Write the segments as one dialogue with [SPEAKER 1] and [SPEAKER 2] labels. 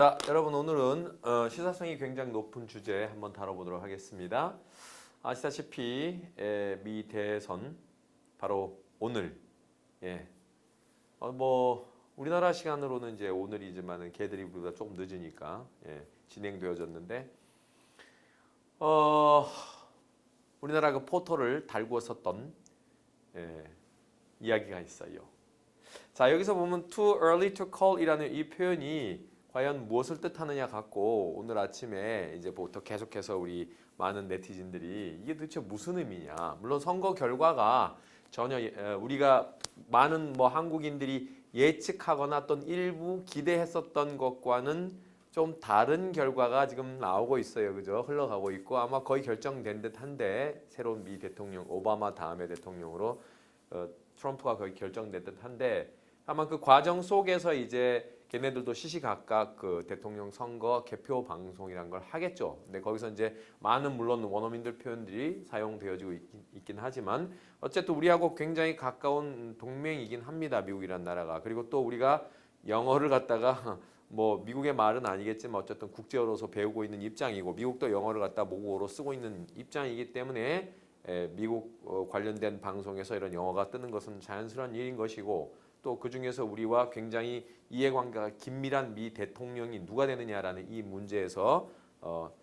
[SPEAKER 1] 자, 여러분 오늘은 시사성이 굉장히 높은 주제 한번 다뤄보도록 하겠습니다. 아시다시피 미 대선 바로 오늘 우리나라 시간으로는 이제 오늘이지만은 걔들이 우리보다 조금 늦으니까 진행되어졌는데 우리나라 그 포토를 달고 썼던 이야기가 있어요. 자, 여기서 보면 too early to call이라는 이 표현이 과연 무엇을 뜻하느냐 갖고 오늘 아침에 이제부터 계속해서 우리 많은 네티즌들이 이게 도대체 무슨 의미냐. 물론 선거 결과가 전혀 우리가 많은 한국인들이 예측하거나 또는 일부 기대했었던 것과는 좀 다른 결과가 지금 나오고 있어요. 그죠? 흘러가고 있고 아마 거의 결정된 듯한데 새로운 미 대통령 오바마 다음의 대통령으로 트럼프가 거의 결정된 듯한데 아마 그 과정 속에서 이제 걔네들도 시시각각 그 대통령 선거 개표 방송이란 걸 하겠죠. 근데 거기서 이제 많은 물론 원어민들 표현들이 사용되어지고 있긴 하지만 어쨌든 우리하고 굉장히 가까운 동맹이긴 합니다. 미국이란 나라가. 그리고 또 우리가 영어를 갖다가 미국의 말은 아니겠지만 어쨌든 국제어로서 배우고 있는 입장이고 미국도 영어를 갖다 모국어로 쓰고 있는 입장이기 때문에 미국 관련된 방송에서 이런 영어가 뜨는 것은 자연스러운 일인 것이고 또 그중에서 우리와 굉장히 이해관계가 긴밀한 미 대통령이 누가 되느냐라는 이 문제에서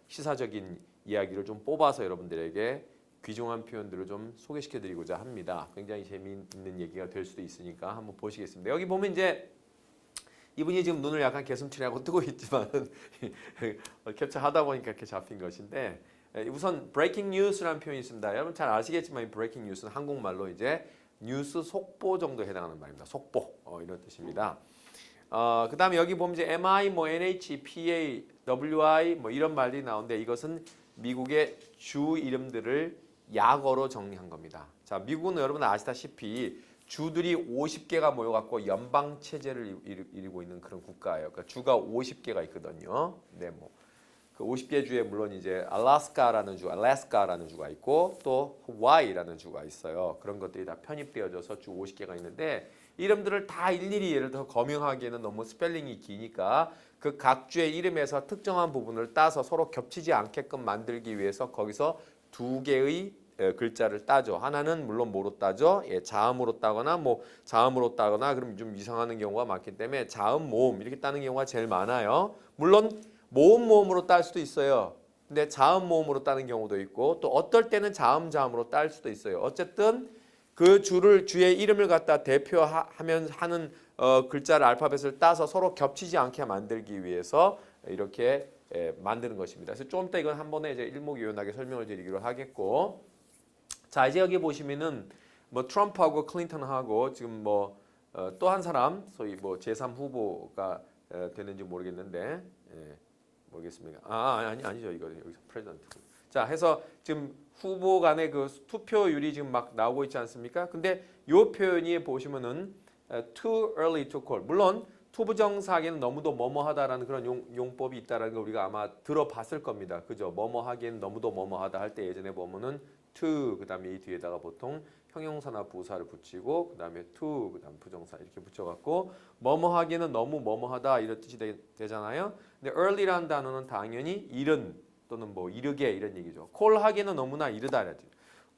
[SPEAKER 1] 시사적인 이야기를 좀 뽑아서 여러분들에게 귀중한 표현들을 좀 소개시켜드리고자 합니다. 굉장히 재미있는 얘기가 될 수도 있으니까 한번 보시겠습니다. 여기 보면 이제 이분이 지금 눈을 약간 개슴츠레하고 뜨고 있지만 캡처하다 보니까 이렇게 잡힌 것인데 우선 breaking news라는 표현이 있습니다. 여러분 잘 아시겠지만 이 breaking news는 한국말로 이제 뉴스 속보 정도에 해당하는 말입니다. 속보 이런 뜻입니다. 그 다음에 여기 보면 이제 MI, NH, PA, WI 이런 말들이 나오는데 이것은 미국의 주 이름들을 약어로 정리한 겁니다. 자, 미국은 여러분 아시다시피 주들이 50개가 모여갖고 연방 체제를 이루고 있는 그런 국가예요. 그러니까 주가 50개가 있거든요. 네, 그 50개 주에 물론 이제 알래스카라는 주가 있고 또 하와이라는 주가 있어요. 그런 것들이 다 편입되어져서 주 50개가 있는데 이름들을 다 일일이 예를 들어 거명하기에는 너무 스펠링이 기니까 그 각 주의 이름에서 특정한 부분을 따서 서로 겹치지 않게끔 만들기 위해서 거기서 두 개의 글자를 따죠. 하나는 물론 뭐로 따죠? 자음으로 따거나 자음으로 따거나 그럼 좀 이상하는 경우가 많기 때문에 자음 모음 이렇게 따는 경우가 제일 많아요. 물론 모음으로 딸 수도 있어요. 근데 자음 모음으로 따는 경우도 있고 또 어떨 때는 자음으로 딸 수도 있어요. 어쨌든 그 주의 이름을 갖다 대표하면 하는 글자를 알파벳을 따서 서로 겹치지 않게 만들기 위해서 이렇게 만드는 것입니다. 그래서 좀 이따 이건 한 번에 이제 일목요연하게 설명을 드리기로 하겠고, 자 이제 여기 보시면은 트럼프하고 클린턴하고 지금 또 한 사람 소위 제3 후보가 되는지 모르겠는데. 모르겠습니다. 아니죠. 이거 여기서 프레젠트. 자, 해서 지금 후보 간의 그 투표율이 지금 막 나오고 있지 않습니까? 근데 요 표현이 보시면은 too early to call. 물론 투부정사하기에는 너무도 뭐뭐하다라는 그런 용법이 있다라는 걸 우리가 아마 들어봤을 겁니다. 그죠? 뭐뭐하기에는 너무도 뭐뭐하다 할 때 예전에 보면은 to 그다음에 이 뒤에다가 보통 형용사나 부사를 붙이고 그다음에 to 그다음 부정사 이렇게 붙여갖고 뭐뭐하기에는 너무 뭐뭐하다 이런 뜻이 되잖아요. 근데 early라는 단어는 당연히 이른 또는 이르게 이런 얘기죠. call하기에는 너무나 이르다 이런 뜻.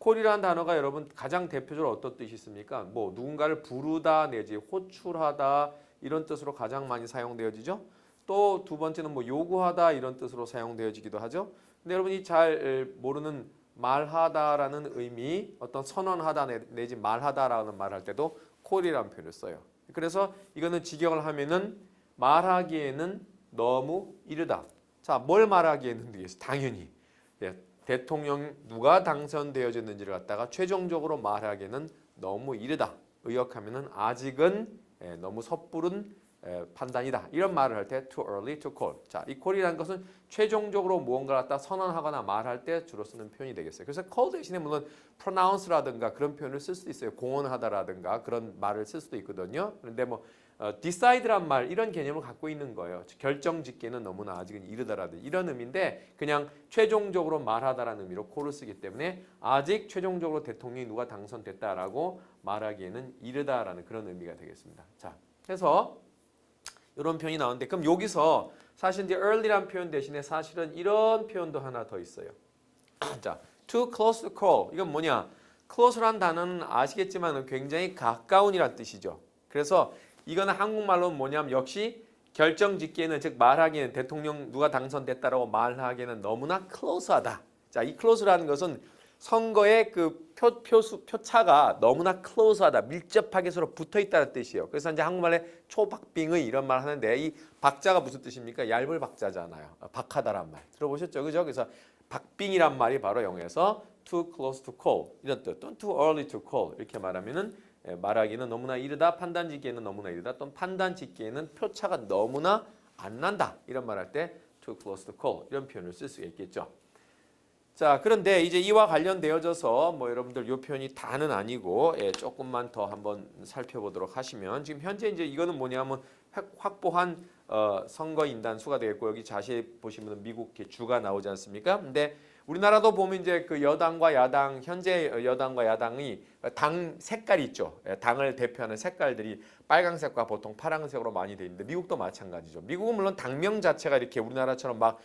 [SPEAKER 1] call이라는 단어가 여러분 가장 대표적으로 어떤 뜻이 있습니까? 누군가를 부르다 내지 호출하다 이런 뜻으로 가장 많이 사용되어지죠. 또 두 번째는 요구하다 이런 뜻으로 사용되어지기도 하죠. 근데 여러분이 잘 모르는 말하다라는 의미, 어떤 선언하다 내지 말하다라는 말할 때도 call이라는 표현을 써요. 그래서 이거는 직역을 하면은 말하기에는 너무 이르다. 자, 뭘 말하기에는 되겠어? 당연히 대통령 누가 당선되어졌는지를 갖다가 최종적으로 말하기에는 너무 이르다. 의역하면은 아직은 너무 섣부른 판단이다. 이런 말을 할 때 too early to call. 자, 이 call이라는 것은 최종적으로 무언가를 갖다 선언하거나 말할 때 주로 쓰는 표현이 되겠어요. 그래서 call 대신에 물론 pronounce라든가 그런 표현을 쓸 수도 있어요. 공언하다라든가 그런 말을 쓸 수도 있거든요. 그런데 decide란 말 이런 개념을 갖고 있는 거예요. 결정짓기는 너무나 아직은 이르다라든 이런 의미인데 그냥 최종적으로 말하다라는 의미로 call을 쓰기 때문에 아직 최종적으로 대통령이 누가 당선됐다라고 말하기에는 이르다라는 그런 의미가 되겠습니다. 자, 그래서 이런 표현이 나오는데 그럼 여기서 사실 이제 early란 표현 대신에 사실은 이런 표현도 하나 더 있어요. 자, too close to call. 이건 뭐냐? close란 단어는 아시겠지만 굉장히 가까운이란 뜻이죠. 그래서 이거는 한국말로는 뭐냐면 역시 결정짓기에는 즉 말하기에는 대통령 누가 당선됐다라고 말하기에는 너무나 close하다. 자, 이 close라는 것은 선거의 그 표차가 너무나 close하다, 밀접하게 서로 붙어 있다는 뜻이에요. 그래서 이제 한국말에 초박빙의 이런 말 하는데 이 박자가 무슨 뜻입니까? 얇을 박자잖아요. 박하다란 말 들어보셨죠, 그죠? 그래서 박빙이란 말이 바로 영어에서 too close to call 이런 뜻, 또는 too early to call 이렇게 말하면은 말하기는 너무나 이르다, 판단짓기에는 너무나 이르다, 또는 판단짓기에는 표차가 너무나 안 난다 이런 말할 때 too close to call 이런 표현을 쓸 수 있겠죠. 자, 그런데 이제 이와 관련되어져서 뭐 여러분들 이 표현이 다는 아니고 조금만 더 한번 살펴보도록 하시면 지금 현재 이제 이거는 뭐냐면 확보한 선거 인단 수가 되겠고 여기 자세히 보시면 미국 주가 나오지 않습니까? 근데 우리나라도 보면 이제 그 여당과 야당 현재 여당과 야당이 당 색깔이 있죠. 당을 대표하는 색깔들이 빨강색과 보통 파란색으로 많이 돼 있는데 미국도 마찬가지죠. 미국은 물론 당명 자체가 이렇게 우리나라처럼 막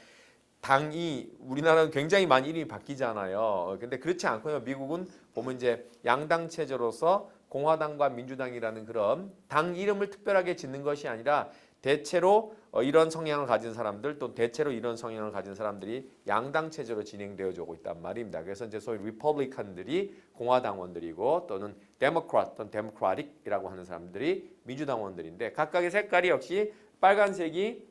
[SPEAKER 1] 당이 우리나라는 굉장히 많이 이름이 바뀌잖아요. 근데 그렇지 않고요. 미국은 보면 이제 양당 체제로서 공화당과 민주당이라는 그런 당 이름을 특별하게 짓는 것이 아니라 대체로 이런 성향을 가진 사람들 또 대체로 이런 성향을 가진 사람들이 양당 체제로 진행되어지고 있단 말입니다. 그래서 이제 소위 리퍼블리칸들이 공화당원들이고 또는 데모크라트 또는 데모크라틱이라고 하는 사람들이 민주당원들인데 각각의 색깔이 역시 빨간색이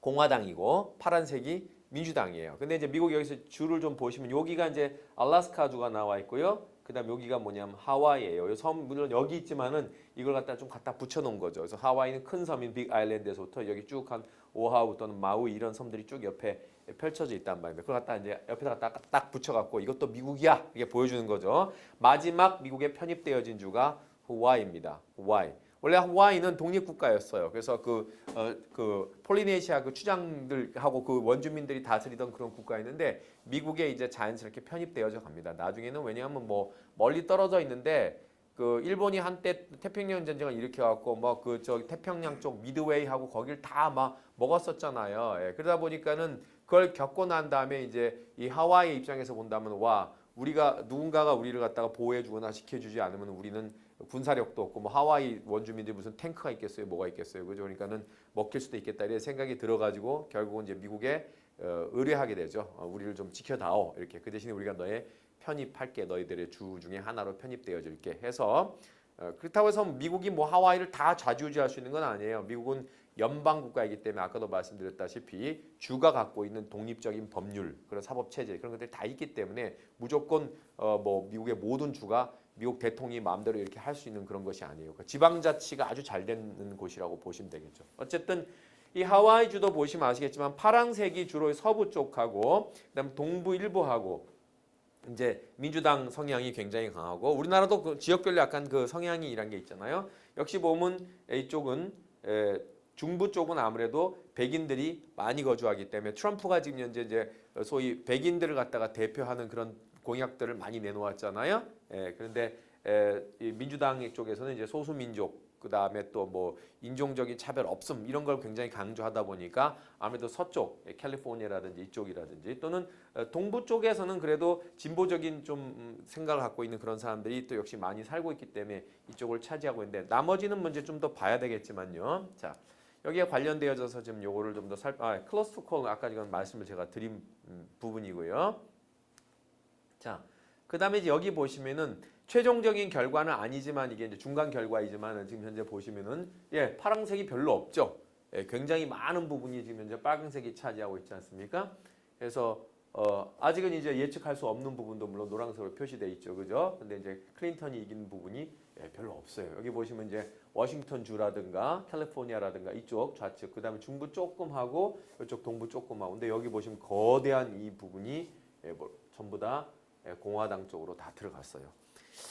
[SPEAKER 1] 공화당이고 파란색이 민주당이에요. 근데 이제 미국 여기서 주를 좀 보시면 여기가 이제 알래스카 주가 나와 있고요. 그다음 여기가 뭐냐면 하와이예요. 섬 물론 여기 있지만은 이걸 갖다 좀 갖다 붙여 놓은 거죠. 그래서 하와이는 큰 섬인 빅 아일랜드에서부터 여기 쭉 한 오하우 또는 마우이 이런 섬들이 쭉 옆에 펼쳐져 있단 말입니다. 그걸 갖다 이제 옆에다가 딱 붙여 갖고 이것도 미국이야 이게 보여주는 거죠. 마지막 미국에 편입되어진 주가 하와이입니다. 하와이. 원래 하와이는 독립국가였어요. 그래서 그 폴리네시아 그 추장들하고 그 원주민들이 다스리던 그런 국가였는데 미국에 이제 자연스럽게 편입되어져 갑니다. 나중에는 왜냐하면 뭐 멀리 떨어져 있는데 그 일본이 한때 태평양 전쟁을 일으켜갖고 뭐 그 저 태평양 쪽 미드웨이하고 거길 다 막 먹었었잖아요. 예, 그러다 보니까는 그걸 겪고 난 다음에 이제 이 하와이 입장에서 본다면 와 우리가 누군가가 우리를 갖다가 보호해주거나 지켜주지 않으면 우리는 군사력도 없고 뭐 하와이 원주민들이 무슨 탱크가 있겠어요, 뭐가 있겠어요, 그죠? 그러니까는 먹힐 수도 있겠다 이런 생각이 들어가지고 결국은 이제 미국에 의뢰하게 되죠. 우리를 좀 지켜다오 이렇게 그 대신에 우리가 너의 편입할게 너희들의 주 중에 하나로 편입되어줄게 해서 그렇다고 해서 미국이 뭐 하와이를 다 좌지우지할 수 있는 건 아니에요. 미국은 연방 국가이기 때문에 아까도 말씀드렸다시피 주가 갖고 있는 독립적인 법률 그런 사법 체제 그런 것들이 다 있기 때문에 무조건 뭐 미국의 모든 주가 미국 대통령이 마음대로 이렇게 할 수 있는 그런 것이 아니에요. 그러니까 지방자치가 아주 잘 되는 곳이라고 보시면 되겠죠. 어쨌든 이 하와이 주도 보시면 아시겠지만 파란색이 주로 서부 쪽하고 그다음 동부 일부하고 이제 민주당 성향이 굉장히 강하고 우리나라도 그 지역별로 약간 그 성향이 이란 게 있잖아요. 역시 보면 이쪽은 중부 쪽은 아무래도 백인들이 많이 거주하기 때문에 트럼프가 지금 현재 이제 소위 백인들을 갖다가 대표하는 그런 공약들을 많이 내놓았잖아요. 그런데 이 민주당 쪽에서는 이제 소수민족 그 다음에 또 뭐 인종적인 차별 없음 이런 걸 굉장히 강조하다 보니까 아무래도 서쪽 캘리포니아라든지 이쪽이라든지 또는 동부 쪽에서는 그래도 진보적인 좀 생각을 갖고 있는 그런 사람들이 또 역시 많이 살고 있기 때문에 이쪽을 차지하고 있는데 나머지는 문제 좀 더 봐야 되겠지만요. 자 여기에 관련되어져서 지금 요거를 좀 더 클로스 투 콜 아까 이건 말씀을 제가 드린 부분이고요. 자, 그다음에 이제 여기 보시면은 최종적인 결과는 아니지만 이게 이제 중간 결과이지만 지금 현재 보시면은 파란색이 별로 없죠. 굉장히 많은 부분이 지금 현재 빨간색이 차지하고 있지 않습니까? 그래서 아직은 이제 예측할 수 없는 부분도 물론 노란색으로 표시돼 있죠, 그죠? 근데 이제 클린턴이 이긴 부분이 별로 없어요. 여기 보시면 이제 워싱턴 주라든가 캘리포니아라든가 이쪽 좌측, 그다음에 중부 조금 하고 이쪽 동부 조금 하고, 근데 여기 보시면 거대한 이 부분이 전부 다 공화당 쪽으로 다 들어갔어요.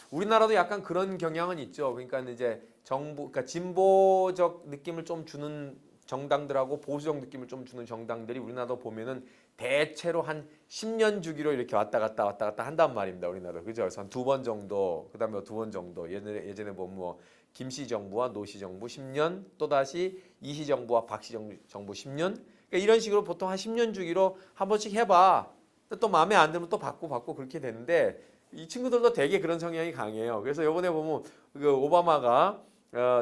[SPEAKER 1] 우리나라도 약간 그런 경향은 있죠. 그러니까 이제 그러니까 진보적 느낌을 좀 주는 정당들하고 보수적 느낌을 좀 주는 정당들이 우리나라도 보면은 대체로 한 10년 주기로 이렇게 왔다 갔다 한단 말입니다. 우리나라 그죠? 그래서 한 2번 정도, 그다음에 2번 정도. 예전에 보면 뭐 김씨 정부와 노씨 정부 10년, 또 다시 이씨 정부와 박씨 정부 10년. 그러니까 이런 식으로 보통 한 10년 주기로 한 번씩 해봐. 또 마음에 안 들면 또 바꾸고 그렇게 되는데 이 친구들도 되게 그런 성향이 강해요. 그래서 이번에 보면 그 오바마가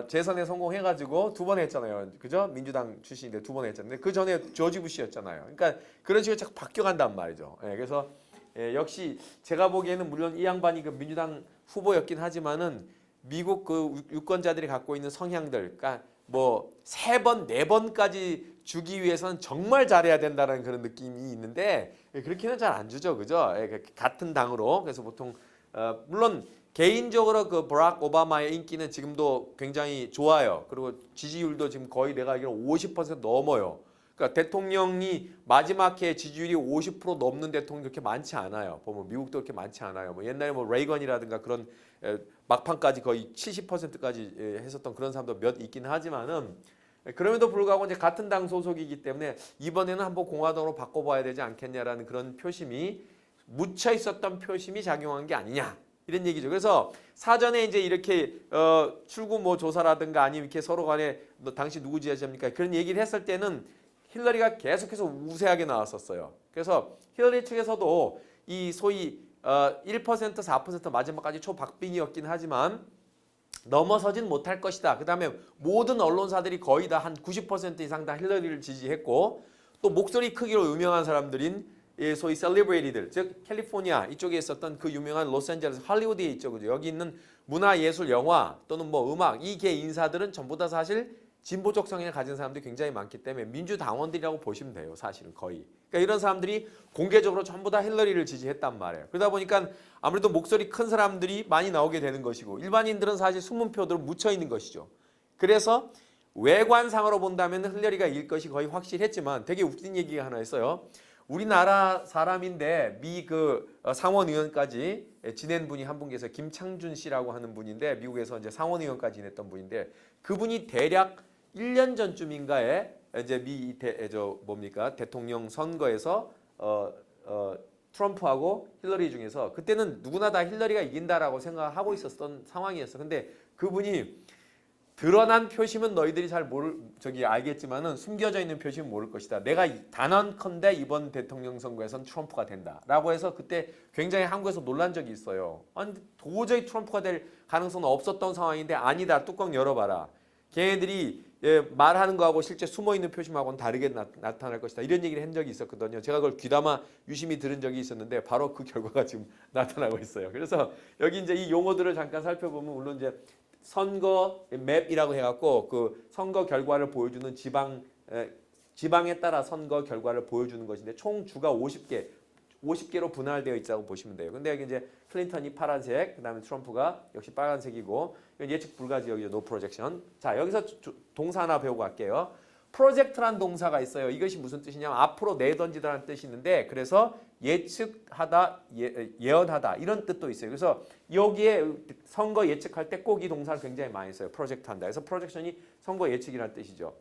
[SPEAKER 1] 재선에 성공해가지고 두 번 했잖아요. 그죠? 민주당 출신인데 두 번 했잖아요. 그 전에 조지 부시였잖아요. 그러니까 그런 식으로 자꾸 바뀌어간단 말이죠. 예, 그래서 역시 제가 보기에는 물론 이 양반이 그 민주당 후보였긴 하지만은 미국 그 유권자들이 갖고 있는 성향들, 그러니까 뭐 세 번, 네 번까지 주기 위해서는 정말 잘해야 된다는 그런 느낌이 있는데 그렇게는 잘 안 주죠, 그죠? 같은 당으로. 그래서 보통 물론 개인적으로 그 버락 오바마의 인기는 지금도 굉장히 좋아요. 그리고 지지율도 지금 거의 내가 알기로 50% 넘어요. 그러니까 대통령이 마지막 해 지지율이 50% 넘는 대통령이 그렇게 많지 않아요. 보면 미국도 그렇게 많지 않아요. 뭐 옛날에 뭐 레이건이라든가 그런 막판까지 거의 70%까지 했었던 그런 사람도 몇 있긴 하지만은 그럼에도 불구하고 이제 같은 당 소속이기 때문에 이번에는 한번 공화당으로 바꿔봐야 되지 않겠냐라는 그런 표심이 묻혀 있었던 표심이 작용한 게 아니냐. 이런 얘기죠. 그래서 사전에 이제 이렇게 출구 뭐 조사라든가 아니면 이렇게 서로 간에 너 당시 누구 지지합니까? 그런 얘기를 했을 때는 힐러리가 계속해서 우세하게 나왔었어요. 그래서 힐러리 측에서도 이 소위 1% 4% 마지막까지 초박빙이었긴 하지만 넘어서진 못할 것이다. 그 다음에 모든 언론사들이 거의 다 한 90% 이상 다 힐러리를 지지했고 또 목소리 크기로 유명한 사람들인 소위 셀리브레이티들, 즉 캘리포니아 이쪽에 있었던 그 유명한 로스앤젤레스 할리우드에 있죠. 그죠? 여기 있는 문화, 예술, 영화 또는 뭐 음악 이 계 인사들은 전부 다 사실 진보적 성향을 가진 사람들이 굉장히 많기 때문에 민주당원들이라고 보시면 돼요. 사실은 거의. 그러니까 이런 사람들이 공개적으로 전부 다 힐러리를 지지했단 말이에요. 그러다 보니까 아무래도 목소리 큰 사람들이 많이 나오게 되는 것이고 일반인들은 사실 숨은 표들로 묻혀 있는 것이죠. 그래서 외관상으로 본다면 힐러리가 이길 것이 거의 확실했지만 되게 웃긴 얘기가 하나 있어요. 우리나라 사람인데 미 그 상원의원까지 지낸 분이 한 분 계세요. 김창준 씨라고 하는 분인데 미국에서 이제 상원의원까지 지냈던 분인데 그분이 대략 1년 전쯤인가에 이제 대통령 선거에서 트럼프하고 힐러리 중에서 그때는 누구나 다 힐러리가 이긴다라고 생각하고 있었던 상황이었어. 근데 그분이 드러난 표심은 너희들이 잘 알겠지만은 숨겨져 있는 표심은 모를 것이다. 내가 단언컨대 이번 대통령 선거에선 트럼프가 된다라고 해서 그때 굉장히 한국에서 놀란 적이 있어요. 아니 도저히 트럼프가 될 가능성은 없었던 상황인데 아니다. 뚜껑 열어봐라. 걔네들이 말하는 거하고 실제 숨어있는 표심하고는 다르게 나타날 것이다. 이런 얘기를 한 적이 있었거든요. 제가 그걸 귀담아 유심히 들은 적이 있었는데 바로 그 결과가 지금 나타나고 있어요. 그래서 여기 이제 이 용어들을 잠깐 살펴보면 물론 이제 선거 맵이라고 해갖고 그 선거 결과를 보여주는 지방에 따라 선거 결과를 보여주는 것인데 총 주가 50개로 분할되어 있다고 보시면 돼요. 근데 여기 이제 클린턴이 파란색, 그다음에 트럼프가 역시 빨간색이고 예측 불가 지역이죠. No projection. 자 여기서 동사 하나 배우고 갈게요. 프로젝트란 동사가 있어요. 이것이 무슨 뜻이냐면 앞으로 내던지다라는 뜻이 있는데 그래서 예측하다, 예언하다 이런 뜻도 있어요. 그래서 여기에 선거 예측할 때 꼭 이 동사를 굉장히 많이 써요. 프로젝트 한다. 그래서 프로젝션이 선거 예측이라는 뜻이죠.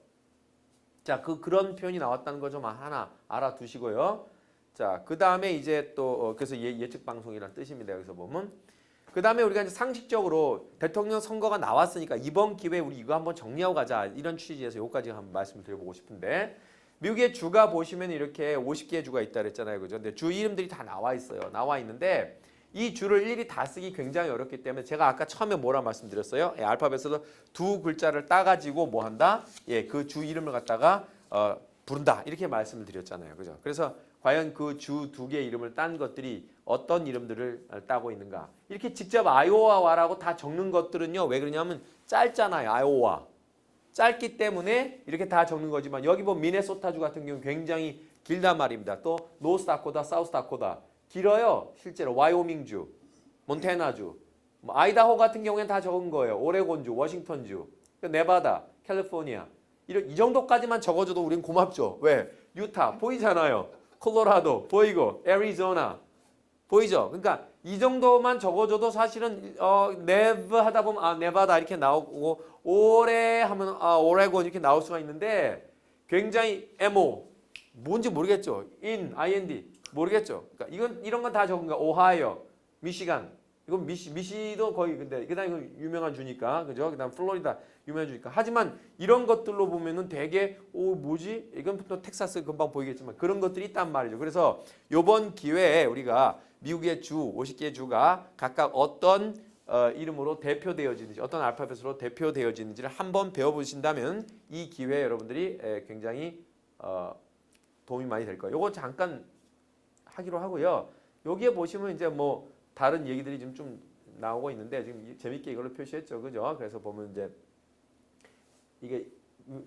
[SPEAKER 1] 자, 그런 표현이 나왔다는 거 좀 하나 알아두시고요. 자, 그 다음에 이제 또 그래서 예측 방송이라는 뜻입니다. 여기서 보면. 그 다음에 우리가 이제 상식적으로 대통령 선거가 나왔으니까 이번 기회에 우리 이거 한번 정리하고 가자. 이런 취지에서 여기까지 한번 말씀을 드려보고 싶은데 미국의 주가 보시면 이렇게 50개의 주가 있다 그랬잖아요. 그죠? 근데 주 이름들이 다 나와 있어요. 나와 있는데 이 주를 일일이 다 쓰기 굉장히 어렵기 때문에 제가 아까 처음에 뭐라 말씀드렸어요? 알파벳에서 두 글자를 따가지고 뭐 한다? 그 주 이름을 갖다가 부른다. 이렇게 말씀을 드렸잖아요. 그죠? 그래서 과연 그 주 두 개의 이름을 딴 것들이 어떤 이름들을 따고 있는가? 이렇게 직접 아이오와라고 다 적는 것들은요. 왜 그러냐면 짧잖아요. 아이오와. 짧기 때문에 이렇게 다 적는 거지만 여기 보면 미네소타주 같은 경우 굉장히 길단 말입니다. 또 노스다코다, 사우스다코다. 길어요. 실제로 와이오밍주, 몬태나주, 아이다호 같은 경우에는 다 적은 거예요. 오레곤주, 워싱턴주, 네바다, 캘리포니아. 이 정도까지만 적어줘도 우린 고맙죠. 왜? 유타 보이잖아요. 콜로라도 보이고 애리조나 보이죠? 그러니까 이 정도만 적어줘도 사실은 네브 하다 보면 네바다 이렇게 나오고 오레 하면 오레곤 이렇게 나올 수가 있는데 굉장히 MO 뭔지 모르겠죠. IND 모르겠죠. 그러니까 이런 건 다 적은 거야. 오하이오, 미시간 이건 미시도 거의 근데 그다음에 이건 유명한 주니까 그죠? 그다음 플로리다 유명한 주니까. 하지만 이런 것들로 보면은 되게 뭐지? 이건 또 텍사스 금방 보이겠지만 그런 것들이 있단 말이죠. 그래서 이번 기회에 우리가 미국의 주 50개의 주가 각각 어떤 이름으로 대표되어지는지 어떤 알파벳으로 대표되어지는지를 한번 배워보신다면 이 기회에 여러분들이 굉장히 도움이 많이 될 거예요. 요거 잠깐 하기로 하고요. 여기에 보시면 이제 뭐 다른 얘기들이 지금 좀 나오고 있는데 지금 재밌게 이걸로 표시했죠, 그죠? 그래서 보면 이제 이게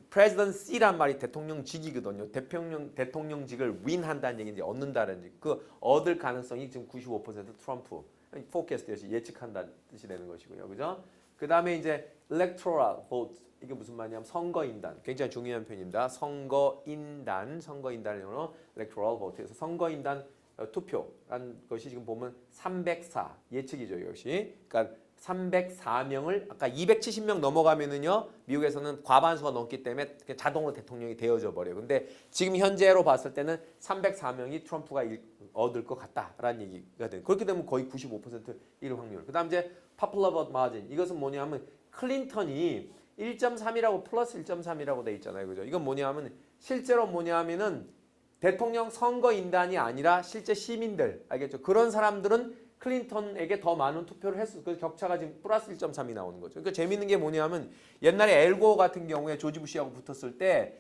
[SPEAKER 1] presidency란 말이 대통령직이거든요. 대통령직을 win한다는 얘기인지 얻는다는 얘기. 그 얻을 가능성이 지금 95% 트럼프. forecast 뜻이 예측한다는 뜻이 되는 것이고요, 그죠? 그 다음에 이제 electoral vote 이게 무슨 말이냐면 선거인단. 굉장히 중요한 표현입니다. 선거인단을 영어로 electoral vote에서 선거인단 투표라는 것이 지금 보면 304 예측이죠, 이것이. 그러니까 304명을 아까 270명 넘어가면은요 미국에서는 과반수가 넘기 때문에 자동으로 대통령이 되어져 버려요. 근데 지금 현재로 봤을 때는 304명이 트럼프가 얻을 것 같다라는 얘기가 돼요. 그렇게 되면 거의 95% 이를 확률. 그다음 이제 popular vote margin 이것은 뭐냐면 클린턴이 1.3이라고 플러스 1.3이라고 돼 있잖아요, 그죠? 이건 뭐냐면 실제로 뭐냐면은 대통령 선거인단이 아니라 실제 시민들 알겠죠? 그런 사람들은 클린턴에게 더 많은 투표를 했어. 그래서 격차가 지금 플러스 1.3이 나오는 거죠. 그러니까 재밌는 게 뭐냐면 옛날에 엘고어 같은 경우에 조지 부시하고 붙었을 때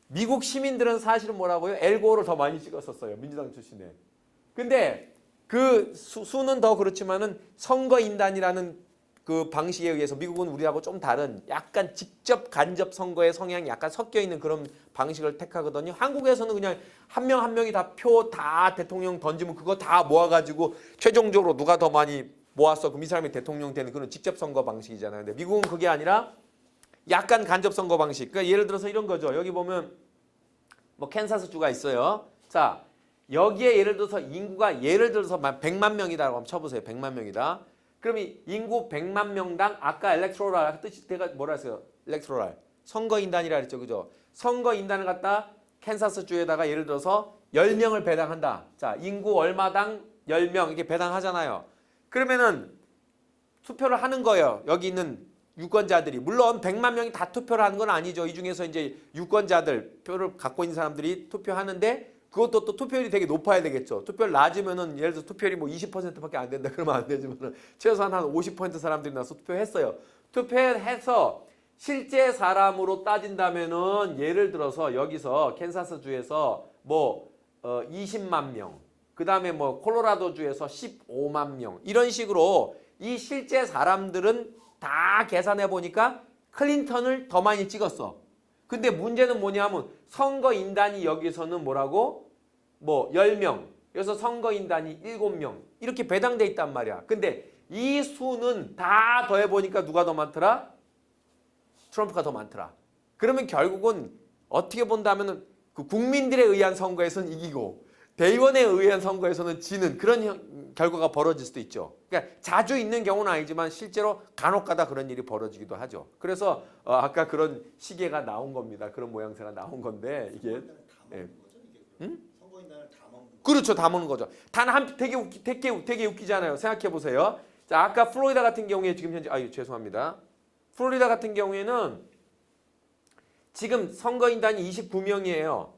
[SPEAKER 1] 미국 시민들은 사실은 뭐라고요? 엘고어를 더 많이 찍었었어요. 민주당 출신에. 근데 그 수는 더 그렇지만은 선거인단이라는 그 방식에 의해서 미국은 우리하고 좀 다른 약간 직접 간접 선거의 성향이 약간 섞여 있는 그런 방식을 택하거든요. 한국에서는 그냥 한 명 한 명이 다 표 다 대통령 던지면 그거 다 모아가지고 최종적으로 누가 더 많이 모았어 그럼 이 사람이 대통령 되는 그런 직접 선거 방식이잖아요. 근데 미국은 그게 아니라 약간 간접 선거 방식. 그러니까 예를 들어서 이런 거죠. 여기 보면 뭐 캔사스 주가 있어요. 자 여기에 예를 들어서 인구가 예를 들어서 100만 명이다라고 한번 쳐보세요. 100만 명이다. 그럼 이 인구 100만 명당 아까 엘렉트로랄 뜻이 내가 뭐라 했어요? 엘렉트로랄 선거인단이라 그랬죠, 그죠? 선거인단을 갖다 캔사스 주에다가 예를 들어서 10명을 배당한다. 자 인구 얼마당 10명 이게 배당하잖아요. 그러면은 투표를 하는 거예요. 여기 있는 유권자들이. 물론 100만 명이 다 투표를 하는 건 아니죠. 이 중에서 이제 유권자들 표를 갖고 있는 사람들이 투표하는데 그것도 또 투표율이 되게 높아야 되겠죠. 투표율 낮으면은 예를 들어서 투표율이 뭐 20%밖에 안 된다 그러면 안 되지만은 최소한 한 50% 사람들이 나서 투표했어요. 투표해서 실제 사람으로 따진다면은 예를 들어서 여기서 캔사스 주에서 뭐 20만 명, 그 다음에 뭐 콜로라도 주에서 15만 명 이런 식으로 이 실제 사람들은 다 계산해 보니까 클린턴을 더 많이 찍었어. 근데 문제는 뭐냐면 선거인단이 여기서는 뭐라고? 뭐 10명. 그래서 선거인단이 7명. 이렇게 배당돼 있단 말이야. 근데 이 수는 다 더해보니까 누가 더 많더라? 트럼프가 더 많더라. 그러면 결국은 어떻게 본다면 그 국민들에 의한 선거에서는 이기고 대의원에 의한 선거에서는 지는 그런 결과가 벌어질 수도 있죠. 그러니까 자주 있는 경우는 아니지만 실제로 간혹가다 그런 일이 벌어지기도 하죠. 그래서 아까 그런 시계가 나온 겁니다. 그런 모양새가 나온 건데 이게
[SPEAKER 2] 선거인단을 다 먹는 거죠.
[SPEAKER 1] 그렇죠. 다 먹는 거죠. 단 한 되게 웃기잖아요. 생각해 보세요. 자, 아까 플로리다 같은 경우에 지금 현재 죄송합니다. 플로리다 같은 경우에는 지금 선거인단이 29명이에요.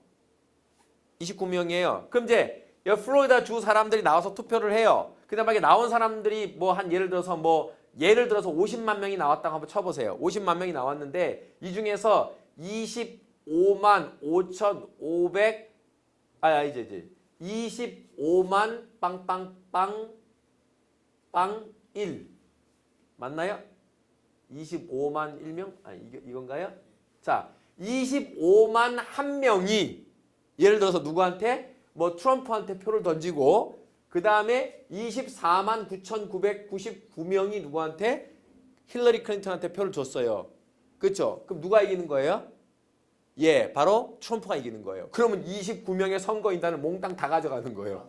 [SPEAKER 1] 29명이에요. 그럼 이제 플로리다 주 사람들이 나와서 투표를 해요. 그다음에 나온 사람들이 뭐 한 예를 들어서 50만 명이 나왔다고 한번 쳐보세요. 50만 명이 나왔는데 이 중에서 25만 5,500 이제 25만 빵빵빵 빵 1 맞나요? 25만 1명? 이건가요? 자, 25만 1명이 예를 들어서 누구한테? 뭐 트럼프한테 표를 던지고 그 다음에 24만 9,999명이 누구한테? 힐러리 클린턴한테 표를 줬어요. 그렇죠? 그럼 누가 이기는 거예요? 예, 바로 트럼프가 이기는 거예요. 그러면 29명의 선거인단을 몽땅 다 가져가는 거예요.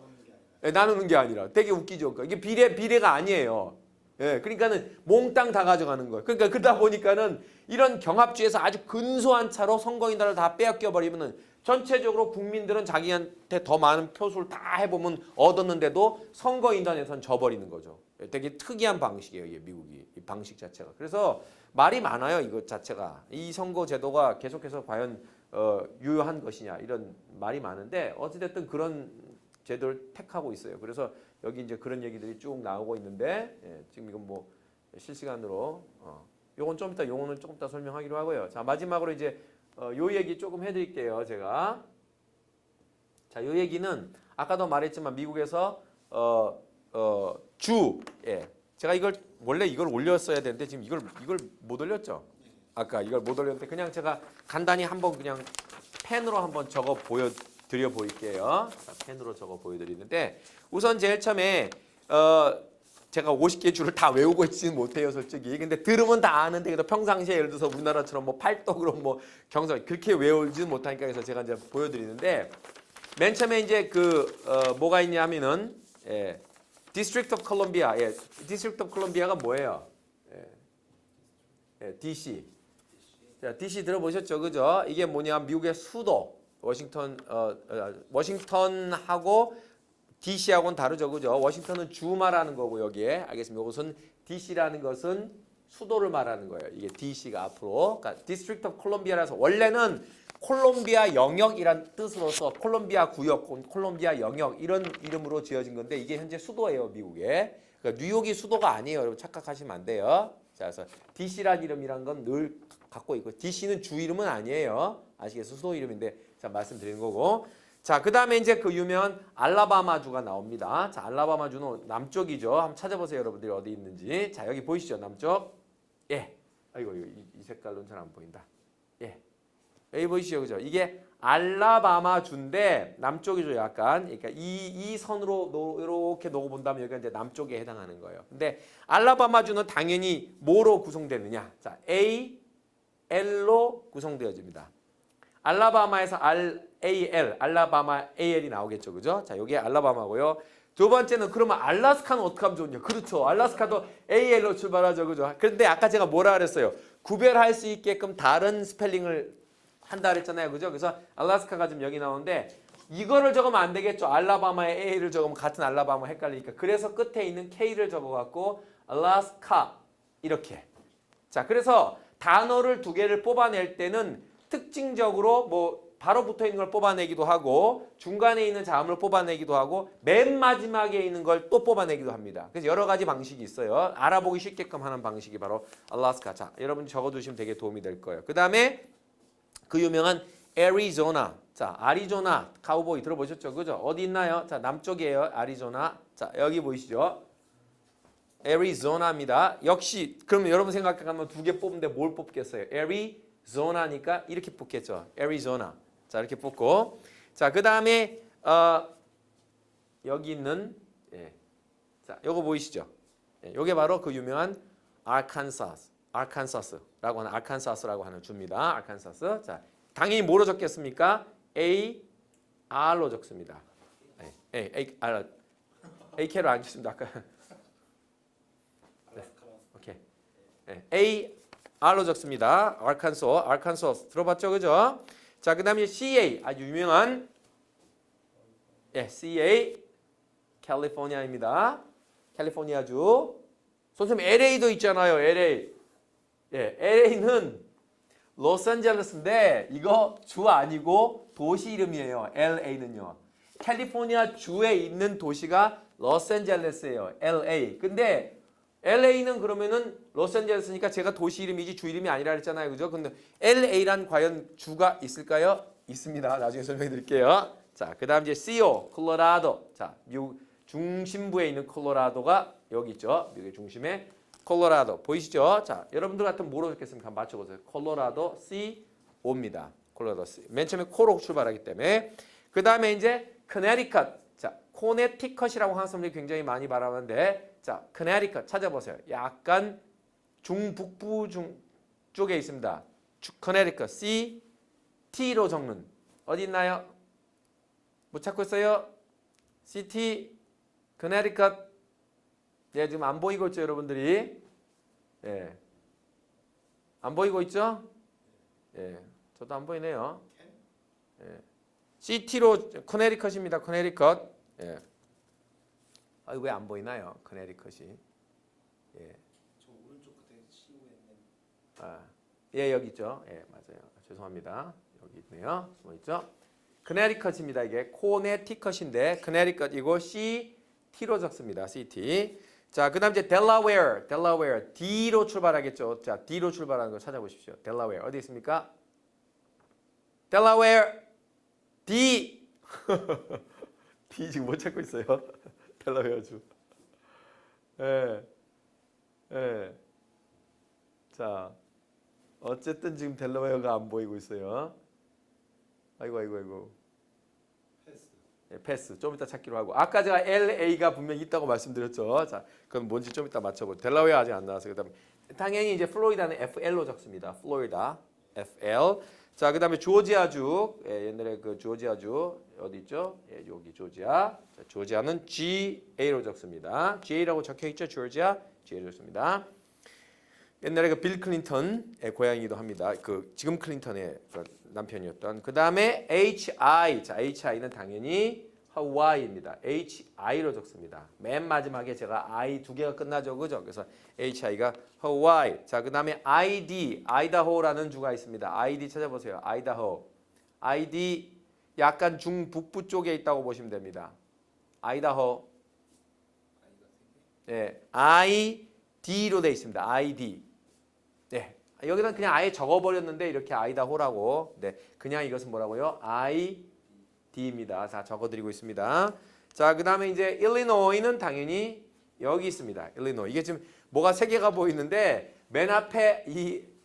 [SPEAKER 1] 나누는 게 아니라. 되게 웃기죠. 이게 비례가 아니에요. 예, 그러니까는 몽땅 다 가져가는 거예요. 그러니까 그러다 보니까는 이런 경합주에서 아주 근소한 차로 선거인단을 다 빼앗겨 버리면은 전체적으로 국민들은 자기한테 더 많은 표수를 다 해보면 얻었는데도 선거인단에선 져버리는 거죠. 되게 특이한 방식이에요. 이게 미국이 이 방식 자체가. 그래서 말이 많아요. 이것 자체가. 이 선거 제도가 계속해서 과연 유효한 것이냐 이런 말이 많은데 어찌됐든 그런 제도를 택하고 있어요. 그래서 여기 이제 그런 얘기들이 쭉 나오고 있는데 지금 이건 뭐 실시간으로 요건 좀 이따 요거는 조금 이따 설명하기로 하고요. 자 마지막으로 이제 요 얘기 조금 해드릴게요. 제가 자 요 얘기는 아까도 말했지만 미국에서 제가 이걸 원래 이걸 올렸어야 되는데 지금 이걸 못 올렸죠. 아까 이걸 못 올렸는데 그냥 제가 간단히 한번 그냥 펜으로 한번 적어 보여드려 보일게요. 자, 펜으로 적어 보여드리는데 우선 제일 처음에 제가 50개 줄을 다 외우고 있지는 못해요, 솔직히. 근데 들으면 다 아는데 그래도 평상시에 예를 들어서 우리나라처럼 뭐 팔떡으로 뭐 경상 그렇게 외우지는 못하니까 그래서 제가 이제 보여드리는데 맨 처음에 이제 뭐가 있냐면은 District of Columbia. District of Columbia가 뭐예요? DC. 자, DC 들어보셨죠, 그죠? 이게 뭐냐, 미국의 수도 워싱턴하고 DC하고는 다르죠, 그죠? 워싱턴은 주 말하는 거고 여기에 알겠습니다. 이것은 DC라는 것은 수도를 말하는 거예요. 이게 DC가 앞으로, 그러니까 District of Columbia라서 원래는 콜롬비아 영역이란 뜻으로서 콜롬비아 구역, 콜롬비아 영역 이런 이름으로 지어진 건데 이게 현재 수도예요, 미국에. 그러니까 뉴욕이 수도가 아니에요, 여러분 착각하시면 안 돼요. 자, 그래서 DC란 이름이란 건 늘 갖고 있고 DC는 주 이름은 아니에요. 아시겠어요? 수도 이름인데 자 말씀드리는 거고. 자, 그 다음에 이제 그 유명한 알라바마주가 나옵니다. 자, 알라바마주는 남쪽이죠. 한번 찾아보세요, 여러분들이 어디 있는지. 자, 여기 보이시죠, 남쪽? 예. 아이고, 이 색깔로는 잘 안 보인다. 예. 여기 보이시죠, 그죠? 이게 알라바마주인데 남쪽이죠, 약간. 그러니까 이 선으로 이렇게 놓고 본다면 여기가 이제 남쪽에 해당하는 거예요. 근데 알라바마주는 당연히 뭐로 구성되느냐? 자, A, L로 구성되어집니다. 알라바마에서 알라바마 AL이 나오겠죠, 그죠? 자, 여기 알라바마고요. 두 번째는 그러면 알라스카는 어떻게 하면 좋냐? 그렇죠. 알라스카도 AL로 출발하죠, 그죠? 그런데 아까 제가 뭐라 그랬어요? 구별할 수 있게끔 다른 스펠링을 한다 그랬잖아요, 그죠? 그래서 알라스카가 지금 여기 나오는데 이거를 적으면 안 되겠죠. 알라바마에 A를 적으면 같은 알라바마 헷갈리니까. 그래서 끝에 있는 K를 적어갖고 알라스카 이렇게. 자, 그래서 단어를 두 개를 뽑아낼 때는 특징적으로 뭐 바로 붙어 있는 걸 뽑아내기도 하고 중간에 있는 자음을 뽑아내기도 하고 맨 마지막에 있는 걸 또 뽑아내기도 합니다. 그래서 여러 가지 방식이 있어요. 알아보기 쉽게끔 하는 방식이 바로 알라스카. 자, 여러분 적어두시면 되게 도움이 될 거예요. 그 다음에 그 유명한 애리조나. 자, 아리조나 카우보이 들어보셨죠? 그죠? 어디 있나요? 자, 남쪽이에요. 아리조나. 자, 여기 보이시죠? 애리조나입니다. 역시 그러면 여러분 생각하면 두 개 뽑는데 뭘 뽑겠어요? 애리조나니까 이렇게 뽑겠죠. 애리조나. 자, 이렇게 뽑고. 자, 그다음에 여기 있는 자, 요거 보이시죠? 요게 바로 그 유명한 아칸사스라고 하는 주입니다. 아칸사스. 자, 당연히 뭐로 적겠습니까? R로 적습니다. AK로 안 적습니다. 아까. 네. 오케이. R로 적습니다. 아칸소스 들어봤죠, 그죠? 자, 그다음에 CA 아주 유명한 CA 캘리포니아입니다. 캘리포니아주. 선생님 LA도 있잖아요. LA. LA는 로스앤젤레스인데 이거 주 아니고 도시 이름이에요. LA는요. 캘리포니아 주에 있는 도시가 로스앤젤레스예요. LA. 근데 LA는 그러면은 로스앤젤레스니까 제가 도시 이름이지 주 이름이 아니라 그랬잖아요. 그죠? 근데 LA란 과연 주가 있을까요? 있습니다. 나중에 설명해 드릴게요. 자, 그다음 이제 CO 콜로라도. 자, 미국 중심부에 있는 콜로라도가 여기 있죠. 미국의 중심에 콜로라도 보이시죠? 자, 여러분들 같은 뭐로 적겠습니까? 한번 맞춰보세요. 콜로라도 CO입니다. 콜로라도 C. 맨 처음에 코로 출발하기 때문에. 그 다음에 이제 커네티컷. 자, 코네티컷이라고 하는 사람들이 굉장히 많이 말하는데 자, 커네티컷 찾아보세요. 약간 중북부 쪽에 있습니다. 커네티컷 C, T로 적는 어디 있나요? 못 찾고 있어요? CT, 커네티컷. 예, 지금 안 보이고 있죠, 여러분들이? 예. 안 보이고 있죠? 예. 저도 안 보이네요. 예. CT로 커네리컷입니다. 커네리컷. 예. 아, 왜 안 보이나요? 커네리컷이. 예.
[SPEAKER 2] 저 오른쪽 끝에 CONN.
[SPEAKER 1] 아, 예, 여기 있죠. 예, 맞아요. 죄송합니다. 여기 있네요. 숨어 있죠. 커네리컷입니다. 이게 코네티컷인데 커네리컷이고 CT로 적습니다. CT. 자, 그다음 이제 델라웨어. D로 출발하겠죠. 자, D로 출발하는 거 찾아보십시오. 델라웨어 어디 있습니까? 델라웨어 D. D 지금 못 찾고 있어요. 델라웨어주. 예. 예. 자, 어쨌든 지금 델라웨어가 안 보이고 있어요. 아이고.
[SPEAKER 2] 패스.
[SPEAKER 1] 예, 패스. 좀 이따 찾기로 하고. 아까 제가 LA가 분명히 있다고 말씀드렸죠. 자, 그건 뭔지 좀 이따 맞춰보고. 델라웨어 아직 안 나왔어요. 그다음에 당연히 이제 플로리다는 FL로 적습니다. 플로리다 FL. 자, 그다음에 조지아주. 예, 옛날에 그 조지아주 어디 있죠? 예, 여기 조지아. 자, 조지아는 GA로 적습니다. GA라고 적혀 있죠. 조지아. GA로 적습니다. 옛날에 그 빌 클린턴의 고향이기도 합니다. 그 지금 클린턴의 그 남편이었던. 그 다음에 HI. 자, HI는 당연히 하와이입니다. HI로 적습니다. 맨 마지막에 제가 I 두 개가 끝나죠, 그죠? 그래서 HI가 하와이. 자, 그 다음에 ID. 아이다호라는 주가 있습니다. ID 찾아보세요. 아이다호. ID 약간 중북부 쪽에 있다고 보시면 됩니다. 아이다호. 예, ID로 돼 있습니다. ID. 네, 여기는 그냥 아예 적어버렸는데 이렇게 아이다호라고. 네, 그냥 이것은 뭐라고요? ID입니다. 자, 적어드리고 있습니다. 자, 그 다음에 이제 일리노이는 당연히 여기 있습니다. 일리노이. 이게 지금 뭐가 세 개가 보이는데 맨 앞에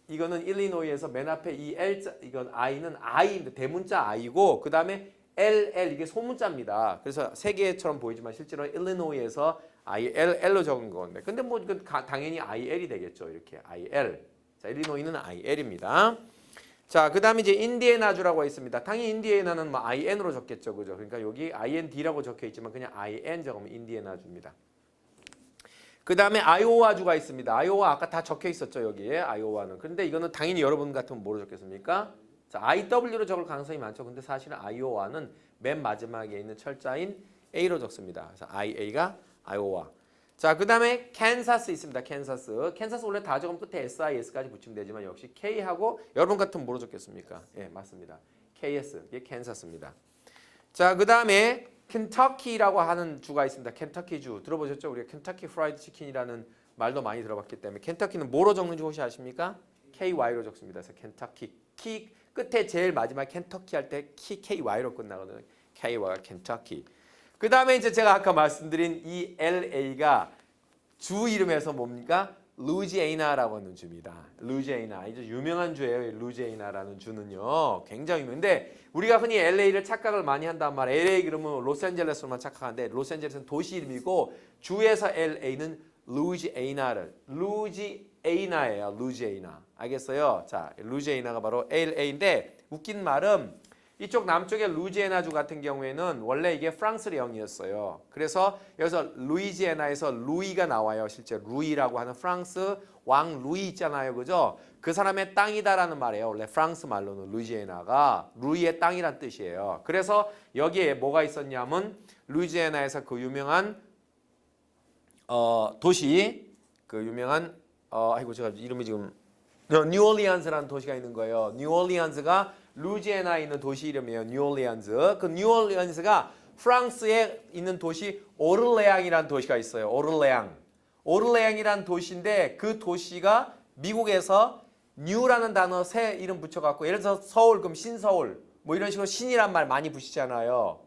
[SPEAKER 1] 이거는 일리노이에서 맨 앞에 이 L자 이건 I는 I입니다. 대문자 I고 그 다음에 LL 이게 소문자입니다. 그래서 세 개처럼 보이지만 실제로 일리노이에서 ILL로 적은 건데 근데 뭐 이건 당연히 IL이 되겠죠. 이렇게 IL. 자, 일리노이는 IL입니다. 자, 그 다음에 이제 인디애나주라고 있습니다. 당연히 인디애나는 뭐 IN으로 적겠죠. 그죠? 그러니까 여기 IND라고 적혀 있지만 그냥 IN 적으면 인디애나주입니다. 그 다음에 아이오와주가 있습니다. 아이오와 아까 다 적혀 있었죠. 여기에 아이오와는. 그런데 이거는 당연히 여러분 같으면 뭐로 적겠습니까? 자, IW로 적을 가능성이 많죠. 근데 사실은 아이오와는 맨 마지막에 있는 철자인 A로 적습니다. 그래서 IA가 아이오와. 자, 그 다음에 캔사스 있습니다. 캔사스 원래 다 적으면 끝에 SIS까지 붙이면 되지만 역시 K하고 여러분 같으면 뭐로 적겠습니까? 예, 맞습니다. KS, 이게 캔사스입니다. 자, 그 다음에 켄터키라고 하는 주가 있습니다. 켄터키주 들어보셨죠? 우리가 켄터키 프라이드 치킨이라는 말도 많이 들어봤기 때문에 켄터키는 뭐로 적는지 혹시 아십니까? KY로 적습니다. 그래서 켄터키 키 끝에 제일 마지막 켄터키 할 때 KY로 끝나거든요. KY가 켄터키. 그 다음에 이제 제가 아까 말씀드린 이 LA가 주 이름에서 뭡니까? 루지애나라고 하는 주입니다. 루지애나 아주 유명한 주예요. 루지애나라는 주는요. 굉장히 유명한데 우리가 흔히 LA를 착각을 많이 한단 말이에요. LA 그러면 로스앤젤레스로만 착각하는데 로스앤젤레스는 도시 이름이고 주에서 LA는 루지애나예요. 루지애나. 알겠어요? 자, 루지애나가 바로 LA인데 웃긴 말은 이쪽 남쪽의 루지애나주 같은 경우에는 원래 이게 프랑스 영이었어요. 그래서 여기서 루이지애나에서 루이가 나와요. 실제 루이라고 하는 프랑스 왕 루이 있잖아요. 그죠? 그 사람의 땅이다라는 말이에요. 원래 프랑스 말로는 루이지애나가 루이의 땅이란 뜻이에요. 그래서 여기에 뭐가 있었냐면 루이지애나에서 그 유명한 도시 그 유명한 아이고 제가 이름이 지금 뉴올리언스라는 도시가 있는 거예요. 뉴올리언스가 루지애나에 있는 도시 이름이에요. 뉴올리언스. 그 뉴올리언스가 프랑스에 있는 도시 오르레앙이라는 도시가 있어요. 오르레앙이라는 도시인데 그 도시가 미국에서 뉴라는 단어 새 이름 붙여갖고 예를 들어서 서울 그럼 신서울 뭐 이런 식으로 신이란 말 많이 붙이잖아요.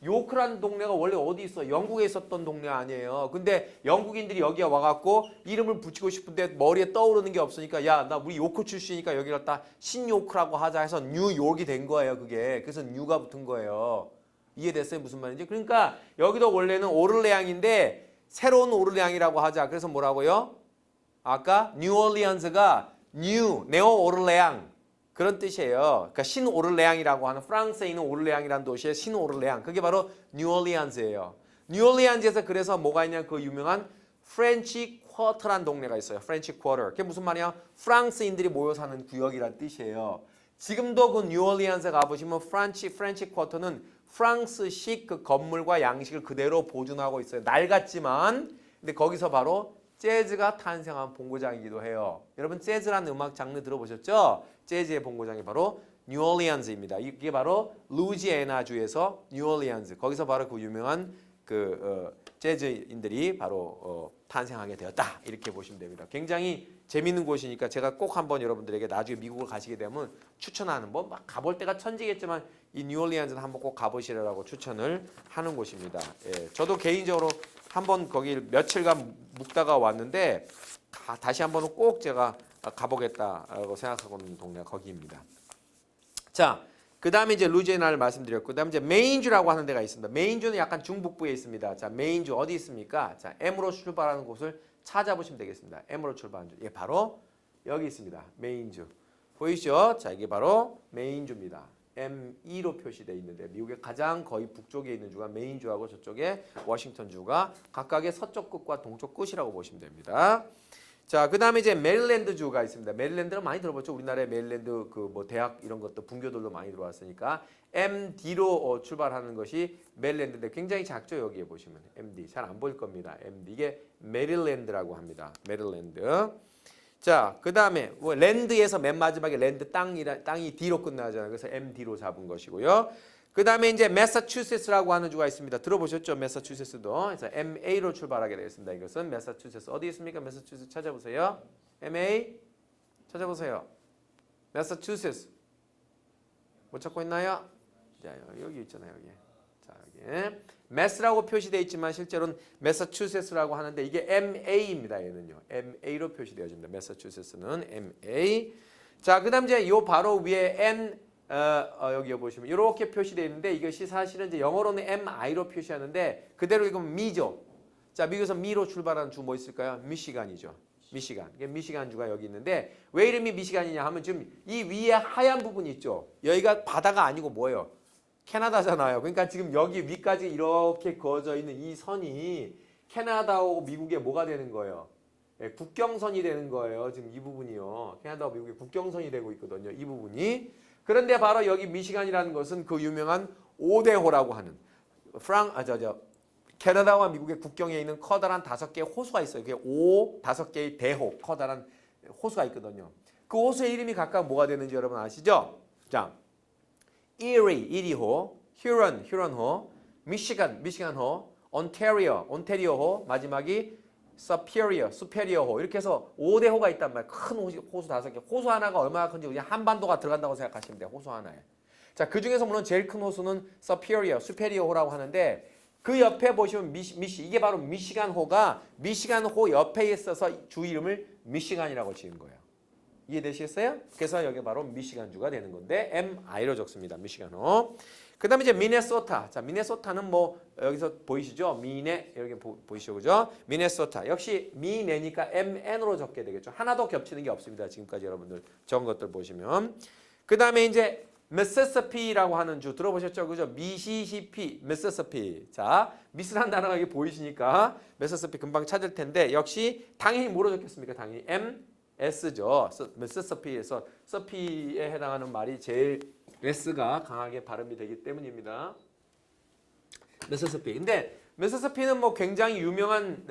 [SPEAKER 1] 요크라는 동네가 원래 어디 있어? 영국에 있었던 동네 아니에요. 근데 영국인들이 여기에 와갖고 이름을 붙이고 싶은데 머리에 떠오르는 게 없으니까 야, 나 우리 요크 출신이니까 여기 갖다 신요크라고 하자 해서 뉴욕이 된 거예요. 그게. 그래서 뉴가 붙은 거예요. 이해됐어요? 무슨 말인지? 그러니까 여기도 원래는 오르레앙인데 새로운 오르레앙이라고 하자. 그래서 뭐라고요? 아까 뉴올리언스가 네오 오르레앙 그런 뜻이에요. 그러니까 신오르레앙이라고 하는 프랑스에 있는 오르레앙이라는 도시의 신오르레앙. 그게 바로 뉴올리언스예요. 뉴올리언스에서 그래서 뭐가 있냐 그 유명한 프렌치 쿼터라는 동네가 있어요. 프렌치 쿼터. 그게 무슨 말이야? 프랑스인들이 모여 사는 구역이란 뜻이에요. 지금도 그 뉴올리언스 가보시면 프렌치 쿼터는 프랑스식 그 건물과 양식을 그대로 보존하고 있어요. 낡았지만 근데 거기서 바로 재즈가 탄생한 본고장이기도 해요. 여러분 재즈라는 음악 장르 들어보셨죠? 재즈의 본고장이 바로 뉴올리언스입니다. 이게 바로 루이지애나주에서 뉴올리언스 거기서 바로 그 유명한 재즈인들이 바로 탄생하게 되었다 이렇게 보시면 됩니다. 굉장히 재밌는 곳이니까 제가 꼭 한번 여러분들에게 나중에 미국을 가시게 되면 추천하는 뭐 막 가볼 때가 천지겠지만 이 뉴올리언스는 한번 꼭 가보시라고 추천을 하는 곳입니다. 예, 저도 개인적으로 한번 거기 며칠간 묵다가 왔는데 다시 한번 꼭 제가 가보겠다라고 생각하고 있는 동네가 거기입니다. 자, 그 다음에 이제 루이지애나를 말씀드렸고, 그 다음에 이제 메인주라고 하는 데가 있습니다. 메인주는 약간 중북부에 있습니다. 자, 메인주 어디 있습니까? 자, M으로 출발하는 곳을 찾아보시면 되겠습니다. M으로 출발하는 주. 예, 바로 여기 있습니다. 메인주. 보이시죠? 자, 이게 바로 메인주입니다. M2로 표시되어 있는데 미국의 가장 거의 북쪽에 있는 주가 메인주하고 저쪽에 워싱턴주가 각각의 서쪽 끝과 동쪽 끝이라고 보시면 됩니다. 자, 그 다음에 이제 메릴랜드주가 있습니다. 메릴랜드는 많이 들어봤죠. 우리나라의 메릴랜드 그 뭐 대학 이런 것도 분교들도 많이 들어왔으니까 MD로 출발하는 것이 메릴랜드인데 굉장히 작죠. 여기에 보시면 MD 잘 안 보일 겁니다. MD 이게 메릴랜드라고 합니다. 메릴랜드. 자, 그 다음에 랜드에서 맨 마지막에 랜드 땅이 D로 끝나잖아요. 그래서 MD로 잡은 것이고요. 그 다음에 이제 매사추세츠라고 하는 주가 있습니다. 들어보셨죠? 매사추세츠도. 그래서 MA로 출발하게 되겠습니다. 이것은 매사추세츠. 어디 있습니까? 매사추세츠 찾아보세요. MA 찾아보세요. 매사추세츠. 못 찾고 있나요? 자, 여기 있잖아요. 여기. 자, 여기. 매스라고 표시되어 있지만 실제로는 매사추세츠라고 하는데 이게 MA입니다. 얘는요. MA로 표시되어집니다. 매사추세츠는 MA. 자, 그 다음 이제 요 바로 위에 N 여기 보시면 이렇게 표시되어 있는데 이것이 사실은 이제 영어로는 MI로 표시하는데 그대로 읽으면 미죠. 자, 미국에서 미로 출발하는 주 뭐 있을까요? 미시간이죠. 미시간. 미시간주가 여기 있는데 왜 이름이 미시간이냐 하면 지금 이 위에 하얀 부분 있죠. 여기가 바다가 아니고 뭐예요? 캐나다잖아요. 그러니까 지금 여기 위까지 이렇게 그어져 있는 이 선이 캐나다하고 미국의 뭐가 되는 거예요? 예, 국경선이 되는 거예요. 지금 이 부분이요. 캐나다와 미국의 국경선이 되고 있거든요. 이 부분이. 그런데 바로 여기 미시간이라는 것은 그 유명한 오대호라고 하는 캐나다와 미국의 국경에 있는 커다란 5개의 호수가 있어요. 그게 5개의 대호, 커다란 호수가 있거든요. 그 호수의 이름이 각각 뭐가 되는지 여러분 아시죠? 자, 이리호, 휴런호, 미시간호, 온태리오호, 마지막이 수페리어호 이렇게 해서 5대호가 있단 말이에요. 큰 호수 5개. 호수 하나가 얼마나 큰지 그냥 한반도가 들어간다고 생각하시면 돼요. 호수 하나에. 자, 그 중에서 물론 제일 큰 호수는 수페리어호라고 하는데 그 옆에 보시면 이게 바로 미시간호가 미시간호 옆에 있어서 주 이름을 미시간이라고 지은 거예요. 이해되시겠어요? 그래서 여기 바로 미시간주가 되는 건데 MI로 적습니다. 미시간호. 그 다음에 이제 미네소타. 자, 미네소타는 뭐 여기서 보이시죠? 여기 보이시죠? 그죠? 미네소타. 역시 미네니까 MN으로 적게 되겠죠. 하나도 겹치는 게 없습니다. 지금까지 여러분들 적은 것들 보시면. 그 다음에 이제 미시시피라고 하는 주 들어보셨죠? 그죠? 미시시피. 자, 미스란 단어가 여기 보이시니까 미시시피 금방 찾을 텐데 역시 당연히 뭐로 적혔습니까? 당연히 S죠. 미시시피에서 서피에 해당하는 말이 제일 S가 강하게 발음이 되기 때문입니다. 미시시피. 근데 미시시피는 뭐 굉장히 유명한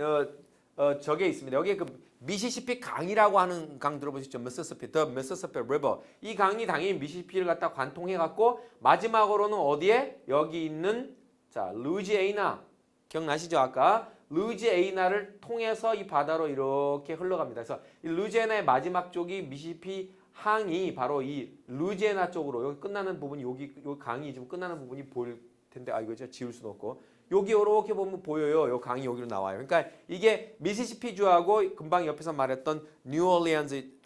[SPEAKER 1] 저게 있습니다. 여기에 그 미시시피 강이라고 하는 강 들어보셨죠? 미시시피, The Mississippi River. 이 강이 당연히 미시시피를 갖다 관통해 갖고 마지막으로는 어디에? 여기 있는 자, 루이지애나. 기억나시죠? 아까 루이지애나를 통해서 이 바다로 이렇게 흘러갑니다. 그래서 이 루이지애나의 마지막 쪽이 미시시피 항이 바로 이 루이지애나 쪽으로 여기 끝나는 부분이 여기 강이 지금 끝나는 부분이 보일 텐데 이거 제가 지울 수는 없고 여기 이렇게 보면 보여요. 요 강이 여기로 나와요. 그러니까 이게 미시시피 주하고 금방 옆에서 말했던 뉴올리언스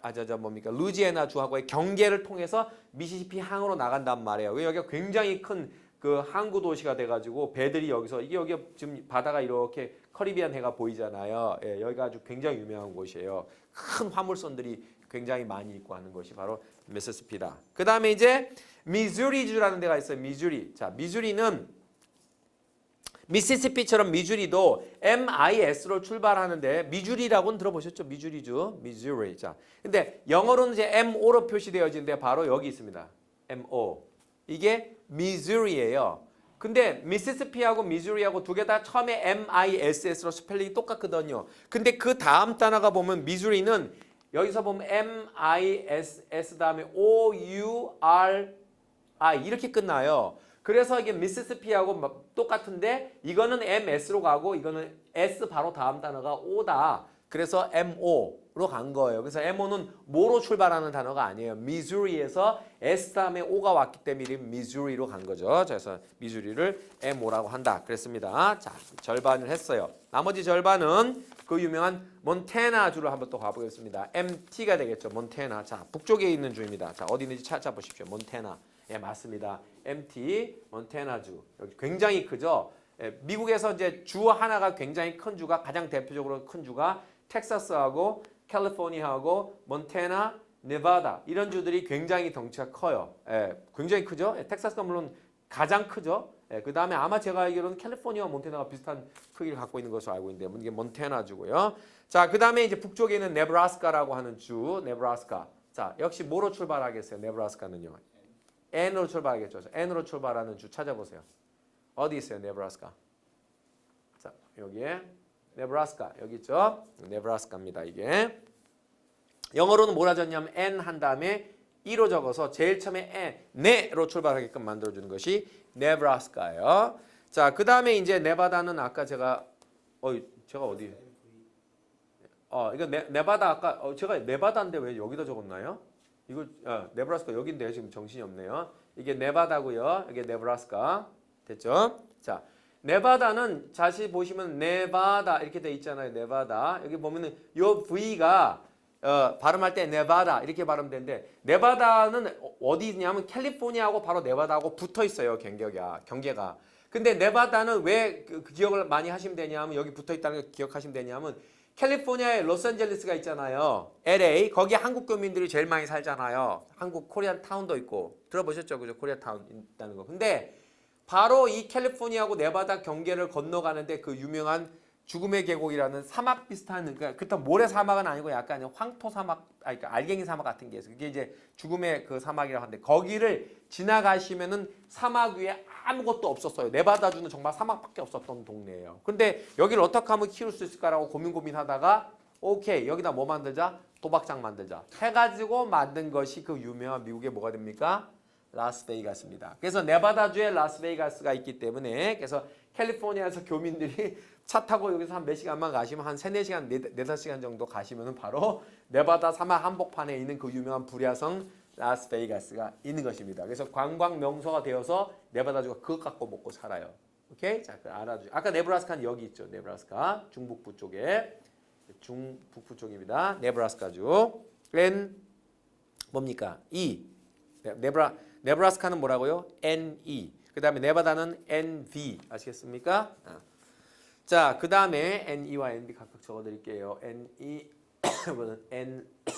[SPEAKER 1] 루이지애나 주하고의 경계를 통해서 미시시피 항으로 나간단 말이에요. 여기가 굉장히 큰 그 항구 도시가 돼가지고 배들이 여기서 여기 지금 바다가 이렇게 커리비안 해가 보이잖아요. 예, 여기가 아주 굉장히 유명한 곳이에요. 큰 화물선들이 굉장히 많이 있고 하는 것이 바로 미시시피다. 그 다음에 이제 미주리주라는 데가 있어요. 미주리. 자, 미주리는 미시시피처럼 미주리도 MIS로 출발하는데 미주리라고는 들어보셨죠? 미주리주, 미주리. 자, 근데 영어로는 이제 MO로 표시되어지는데 바로 여기 있습니다. MO. 이게 미주리예요. 근데 미시시피하고 미주리하고 두 개 다 처음에 MISS로 스펠링이 똑같거든요. 근데 그 다음 단어가 보면 미주리는 여기서 보면 MISS 다음에 OURI 이렇게 끝나요. 그래서 이게 미시시피하고 똑같은데 이거는 MS로 가고 이거는 S 바로 다음 단어가 O다. 그래서 MO로 간 거예요. 그래서 MO는 뭐로 출발하는 단어가 아니에요. 미주리에서 S 다음에 O가 왔기 때문에 미주리로 간 거죠. 그래서 미주리를 MO라고 한다. 그랬습니다. 자, 절반을 했어요. 나머지 절반은 그 유명한 몬태나주로 한번 또 가보겠습니다. MT가 되겠죠. 몬태나. 자, 북쪽에 있는 주입니다. 자, 어디 있는지 찾아보십시오. 몬태나. 예, 맞습니다. MT 몬태나주. 여기 굉장히 크죠. 예, 미국에서 이제 주 하나가 굉장히 큰 주가 가장 대표적으로 큰 주가 텍사스하고 캘리포니아하고 몬태나, 네바다 이런 주들이 굉장히 덩치가 커요. 예, 굉장히 크죠. 예, 텍사스가 물론 가장 크죠. 예, 그 다음에 아마 제가 알기로는 캘리포니아와 몬태나가 비슷한 크기를 갖고 있는 것으로 알고 있는데 이게 몬태나주고요. 자, 그 다음에 이제 북쪽에 있는 네브라스카라고 하는 주, 네브라스카. 자, 역시 뭐로 출발하겠어요? 네브라스카는요. N으로 출발하겠죠. N으로 출발하는 주 찾아보세요. 어디 있어요? 네브라스카. 자, 여기에 네브라스카 여기 있죠. 네브라스카입니다. 이게 영어로는 뭐라 적냐면 N 한 다음에 E로 적어서 제일 처음에 네로 출발하게끔 만들어주는 것이 네브라스카예요. 자, 그 다음에 이제 네바다는 아까 제가 어디? 이거 네바다 아까 제가 네바다인데 왜 여기다 적었나요? 이거 네브라스카 여기인데 지금 정신이 없네요. 이게 네바다고요. 이게 네브라스카 됐죠? 자, 네바다는 자세히 보시면 네바다 이렇게 돼 있잖아요. 네바다 여기 보면은 요 V가 발음할 때 네바다 이렇게 발음되는데 네바다는 어디 있냐면 캘리포니아하고 바로 네바다하고 붙어 있어요. 경계가. 근데 네바다는 왜 그 기억을 많이 하시면 되냐면 여기 붙어 있다는 걸 기억하시면 되냐면 캘리포니아에 로스앤젤레스가 있잖아요. LA 거기 한국 교민들이 제일 많이 살잖아요. 한국 코리안 타운도 있고 들어보셨죠? 그죠? 코리아 타운 있다는 거. 근데 바로 이 캘리포니아하고 네바다 경계를 건너가는데 그 유명한 죽음의 계곡이라는 사막 비슷한 그러니까 그때 모래 사막은 아니고 약간 황토 사막 그러니까 알갱이 사막 같은 게 있어요. 그게 이제 죽음의 그 사막이라고 하는데 거기를 지나가시면은 사막 위에 아무것도 없었어요. 네바다주는 정말 사막밖에 없었던 동네예요. 근데 여기를 어떻게 하면 키울 수 있을까라고 고민하다가 오케이 여기다 뭐 만들자? 도박장 만들자 해가지고 만든 것이 그 유명한 미국의 뭐가 됩니까? 라스베이거스입니다. 그래서 네바다주에 라스베이거스가 있기 때문에 그래서 캘리포니아에서 교민들이 차 타고 여기서 한 몇 시간만 가시면 한 3-4시간, 4-5시간 정도 가시면 바로 네바다 사막 한복판에 있는 그 유명한 불야성 라스베이거스가 있는 것입니다. 그래서 관광 명소가 되어서 네바다주가 그것 갖고 먹고 살아요. 오케이? 자, 그 알아주죠. 아까 네브라스카는 여기 있죠. 네브라스카 중북부 쪽에 중북부 쪽입니다. 네브라스카주. 뭡니까? 네브라스카는 뭐라고요? NE. 그 다음에 네바다는 NV. 아시겠습니까? 자, 그 다음에 NE와 NV 각각 적어드릴게요. NE,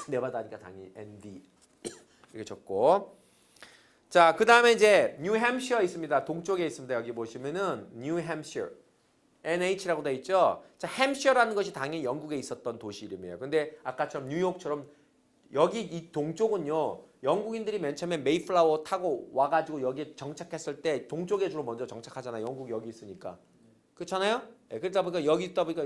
[SPEAKER 1] 네바다니까 당연히 NV. 이렇게 적고. 자, 그 다음에 이제 뉴햄셔 있습니다. 동쪽에 있습니다. 여기 보시면은 뉴햄셔. NH라고 돼 있죠. 자, 햄셔라는 것이 당연히 영국에 있었던 도시 이름이에요. 근데 아까처럼 뉴욕처럼 여기 이 동쪽은요. 영국인들이 맨 처음에 메이플라워 타고 와가지고 여기에 정착했을 때 동쪽에 주로 먼저 정착하잖아요. 영국 여기 있으니까. 그렇잖아요? 네, 그러다 보니까 여기 있다 보니까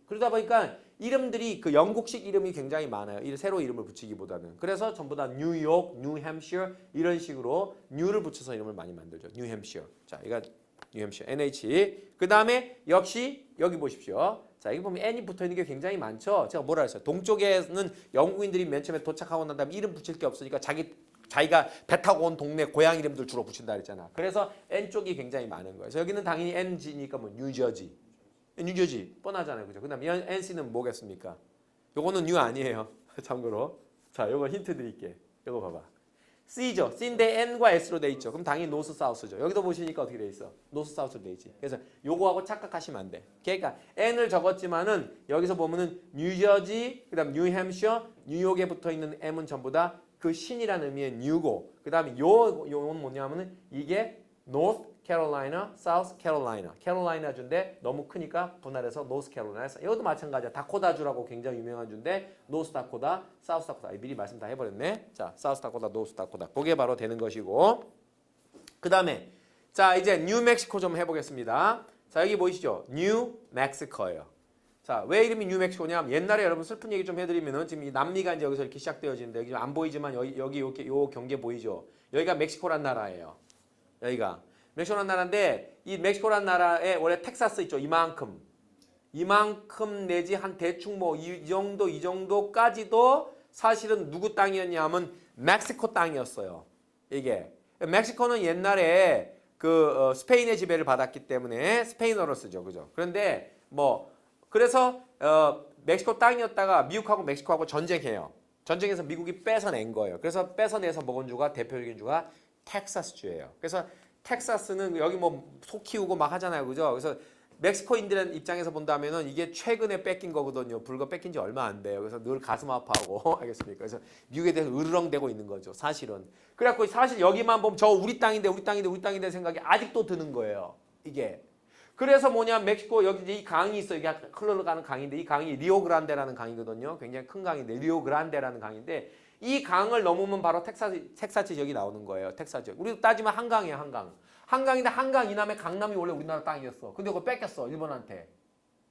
[SPEAKER 1] 그러다 보니까 이름들이 그 영국식 이름이 굉장히 많아요. 새로 이름을 붙이기보다는. 그래서 전부 다 뉴욕, 뉴햄셔 이런 식으로 뉴를 붙여서 이름을 많이 만들죠. 뉴햄셔. 자, 이거 뉴햄셔 NH. 그 다음에 역시 여기 보십시오. 자, 여기 보면 N이 붙어 있는 게 굉장히 많죠. 제가 뭐라 했어요? 동쪽에는 영국인들이 맨 처음에 도착하고 난 다음에 이름 붙일 게 없으니까 자기가 배 타고 온 동네 고향 이름들 주로 붙인다 그랬잖아. 그래서 N 쪽이 굉장히 많은 거예요. 그래서 여기는 당연히 NG니까 뭐 뉴저지. 뉴저지 뻔하잖아요. 그죠? 그다음에 NC는 뭐겠습니까? 요거는 뉴 아니에요. 참고로. 자, 요거 힌트 드릴게. 요거 봐봐. C죠. C인데 N과 S로 돼 있죠. 그럼 당연히 노스 사우스죠. 여기도 보시니까 어떻게 돼 있어? 노스 사우스로 돼 있지. 그래서 요거하고 착각하시면 안 돼. 그러니까 N을 적었지만은 여기서 보면은 뉴저지, 그다음 뉴햄셔, 뉴욕에 붙어 있는 M은 전부 다 그 신이라는 의미의 뉴고. 그다음에 요건 뭐냐면은 이게 노스 캐롤라이나, 사우스 캐롤라이나. 캐롤라이나 주인데 너무 크니까 분할해서 노스 캐롤라이나. 이것도 마찬가지야. 다코다 주라고 굉장히 유명한 주인데 노스 다코다, 사우스 다코다. 미리 말씀 다 해버렸네. 자, 사우스 다코다, 노스 다코다. 그게 바로 되는 것이고. 그 다음에 자 이제 뉴멕시코 좀 해보겠습니다. 자 여기 보이시죠? 뉴멕시코예요. 자 왜 이름이 뉴멕시코냐면 옛날에 여러분 슬픈 얘기 좀 해드리면은 지금 이 남미가 이제 여기서 이렇게 시작되어지는데 여기 안 보이지만 여기 이렇게 요 경계 보이죠? 여기가 멕시코란 나라예요. 여기가 멕시코란 나라인데 이 멕시코란 나라에 원래 텍사스 있죠? 이만큼 내지 한 대충 뭐 이 정도까지도 사실은 누구 땅이었냐면 멕시코 땅이었어요. 이게 멕시코는 옛날에 그 스페인의 지배를 받았기 때문에 스페인어로 쓰죠, 그죠? 그런데 뭐 그래서 멕시코 땅이었다가 미국하고 멕시코하고 전쟁해요. 전쟁에서 미국이 뺏어낸 거예요. 그래서 뺏어내서 먹은 주가 대표적인 주가 텍사스주예요. 그래서 텍사스는 여기 뭐 소 키우고 막 하잖아요, 그죠? 그래서 멕시코인들의 입장에서 본다면은 이게 최근에 뺏긴 거거든요. 불과 뺏긴 지 얼마 안 돼요. 그래서 늘 가슴 아파하고 알겠습니까? 그래서 미국에 대해서 으르렁대고 있는 거죠, 사실은. 그래갖고 사실 여기만 보면 저 우리 땅인데 생각이 아직도 드는 거예요, 이게. 그래서 뭐냐 멕시코 여기 이제 이 강이 있어요. 이게 흘러가는 강인데 이 강이 리오그란데라는 강이거든요. 굉장히 큰 강인데 리오그란데라는 강인데 이 강을 넘으면 바로 텍사스 지역이 나오는 거예요. 텍사스 지역. 우리도 따지면 한강이에요, 한강. 한강인데 한강 이남에 강남이 원래 우리나라 땅이었어. 근데 그거 뺏겼어, 일본한테.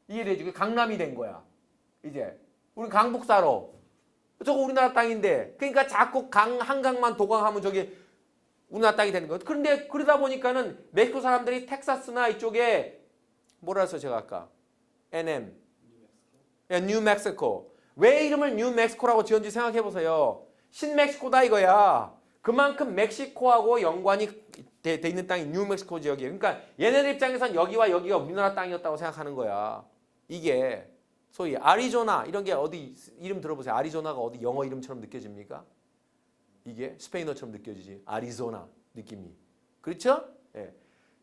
[SPEAKER 1] 이해되지? 그게 강남이 된 거야. 이제 우리 강북사로. 저거 우리나라 땅인데. 그러니까 자꾸 한강만 도강하면 저기 우리나라 땅이 되는 거예요. 그런데 그러다 보니까는 멕시코 사람들이 텍사스나 이쪽에 뭐라 했어 제가 아까? NM. 뉴멕시코. 왜 이름을 뉴멕시코라고 지었는지 생각해 보세요. 신멕시코다 이거야. 그만큼 멕시코하고 연관이 돼 있는 땅이 뉴멕시코 지역이에요. 그러니까 얘네들 입장에선 여기와 여기가 우리나라 땅이었다고 생각하는 거야. 이게 소위 아리조나 이런 게 어디 이름 들어보세요. 아리조나가 어디 영어 이름처럼 느껴집니까? 이게 스페인어처럼 느껴지지. 아리조나 느낌이. 그렇죠? 예.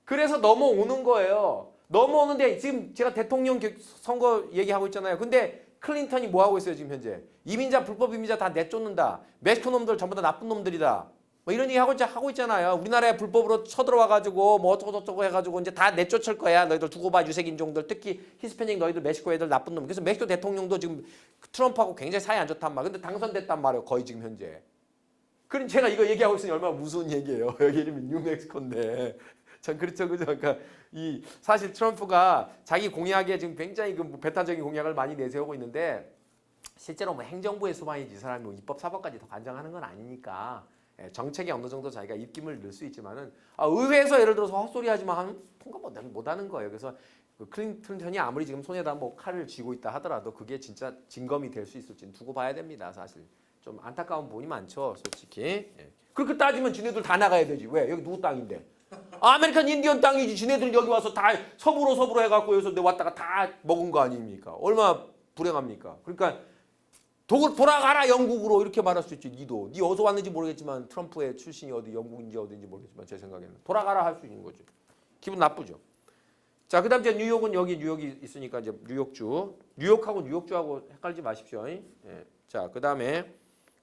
[SPEAKER 1] 그래서 넘어오는 거예요. 넘어오는데 지금 제가 대통령 선거 얘기하고 있잖아요. 근데 클린턴이 뭐 하고 있어요, 지금 현재? 이민자 불법 이민자 다 내쫓는다. 멕시코 놈들 전부 다 나쁜 놈들이다. 뭐 이런 얘기 하고 있잖아요. 우리나라에 불법으로 쳐들어와 가지고 뭐 어쩌고 저쩌고 해 가지고 이제 다 내쫓을 거야. 너희들 두고 봐. 유색 인종들 특히 히스패닉 너희들 멕시코 애들 나쁜 놈. 그래서 멕시코 대통령도 지금 트럼프하고 굉장히 사이 안 좋단 말이야. 근데 당선됐단 말이에요. 거의 지금 현재. 그럼 제가 이거 얘기하고 있으니 얼마나 무서운 얘기예요. 여기 이름이 뉴멕시코인데. 전 그렇죠, 그죠? 그러니까 이 사실 트럼프가 자기 공약에 지금 굉장히 그 배타적인 공약을 많이 내세우고 있는데 실제로 뭐 행정부의 수반이지 이 사람이 뭐 입법 사법까지 더 관장하는 건 아니니까 정책에 어느 정도 자기가 입김을 넣을 수 있지만은 의회에서 예를 들어서 헛소리하지만 통과 못하는 거예요. 그래서 그 클린턴이 아무리 지금 손에다 뭐 칼을 쥐고 있다 하더라도 그게 진짜 진검이 될 수 있을지는 두고 봐야 됩니다, 사실. 좀 안타까운 부분이 많죠, 솔직히. 그렇게 따지면 지네들 다 나가야 되지. 왜? 여기 누구 땅인데? 아메리칸 인디언 땅이지. 지네들 여기 와서 다 서부로 해갖고 여기서 왔다가 다 먹은 거 아닙니까? 얼마나 불행합니까? 그러니까 돌아가라 영국으로 이렇게 말할 수 있지. 니도. 니 어디서 왔는지 모르겠지만 트럼프의 출신이 어디 영국인지 어딘지 모르겠지만 제 생각에는 돌아가라 할 수 있는 거죠. 기분 나쁘죠. 자, 그다음 이제 뉴욕은 여기 뉴욕이 있으니까 이제 뉴욕주. 뉴욕하고 뉴욕주하고 헷갈리지 마십시오. 예. 자, 그다음에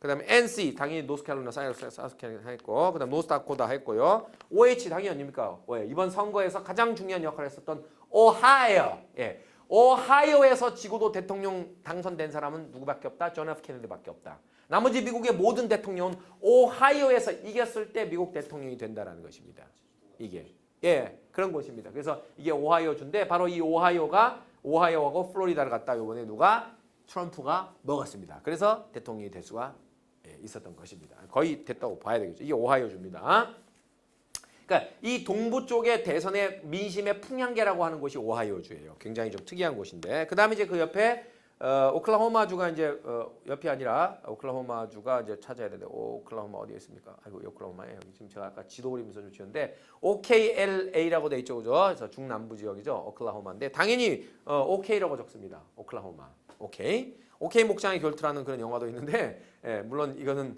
[SPEAKER 1] NC 당연히 노스캐롤라이나, 사우스캐롤라이나 했고, 그다음 노스다코다 했고요. OH 당연히 아닙니까? 이번 선거에서 가장 중요한 역할을 했었던 오하이오. 예. 오하이오에서 지고도 대통령 당선된 사람은 누구밖에 없다? 존 F 케네디밖에 없다. 나머지 미국의 모든 대통령은 오하이오에서 이겼을 때 미국 대통령이 된다라는 것입니다. 이게 그런 것입니다. 그래서 이게 오하이오주인데 바로 이 오하이오하고 플로리다를 갖다 이번에 누가 트럼프가 먹었습니다. 그래서 대통령이 될 수가 있었던 것입니다. 거의 됐다고 봐야 되겠죠. 이게 오하이오주입니다. 그러니까 이 동부 쪽의 대선의 민심의 풍향계라고 하는 곳이 오하이오주예요. 굉장히 좀 특이한 곳인데 그 다음에 이제 그 옆에 오클라호마주가 이제 옆이 아니라 오클라호마주가 이제 찾아야 되는데 오클라호마 어디에 있습니까? 아이고 오클라호마에 여기 지금 제가 아까 지도 그리면서 좀 지었는데 OKLA라고 돼 있죠, 그죠? 그래서 중남부 지역이죠, 오클라호마인데 당연히 OK라고 적습니다. 오클라호마. 오케이 목장의 결투라는 그런 영화도 있는데 물론 이거는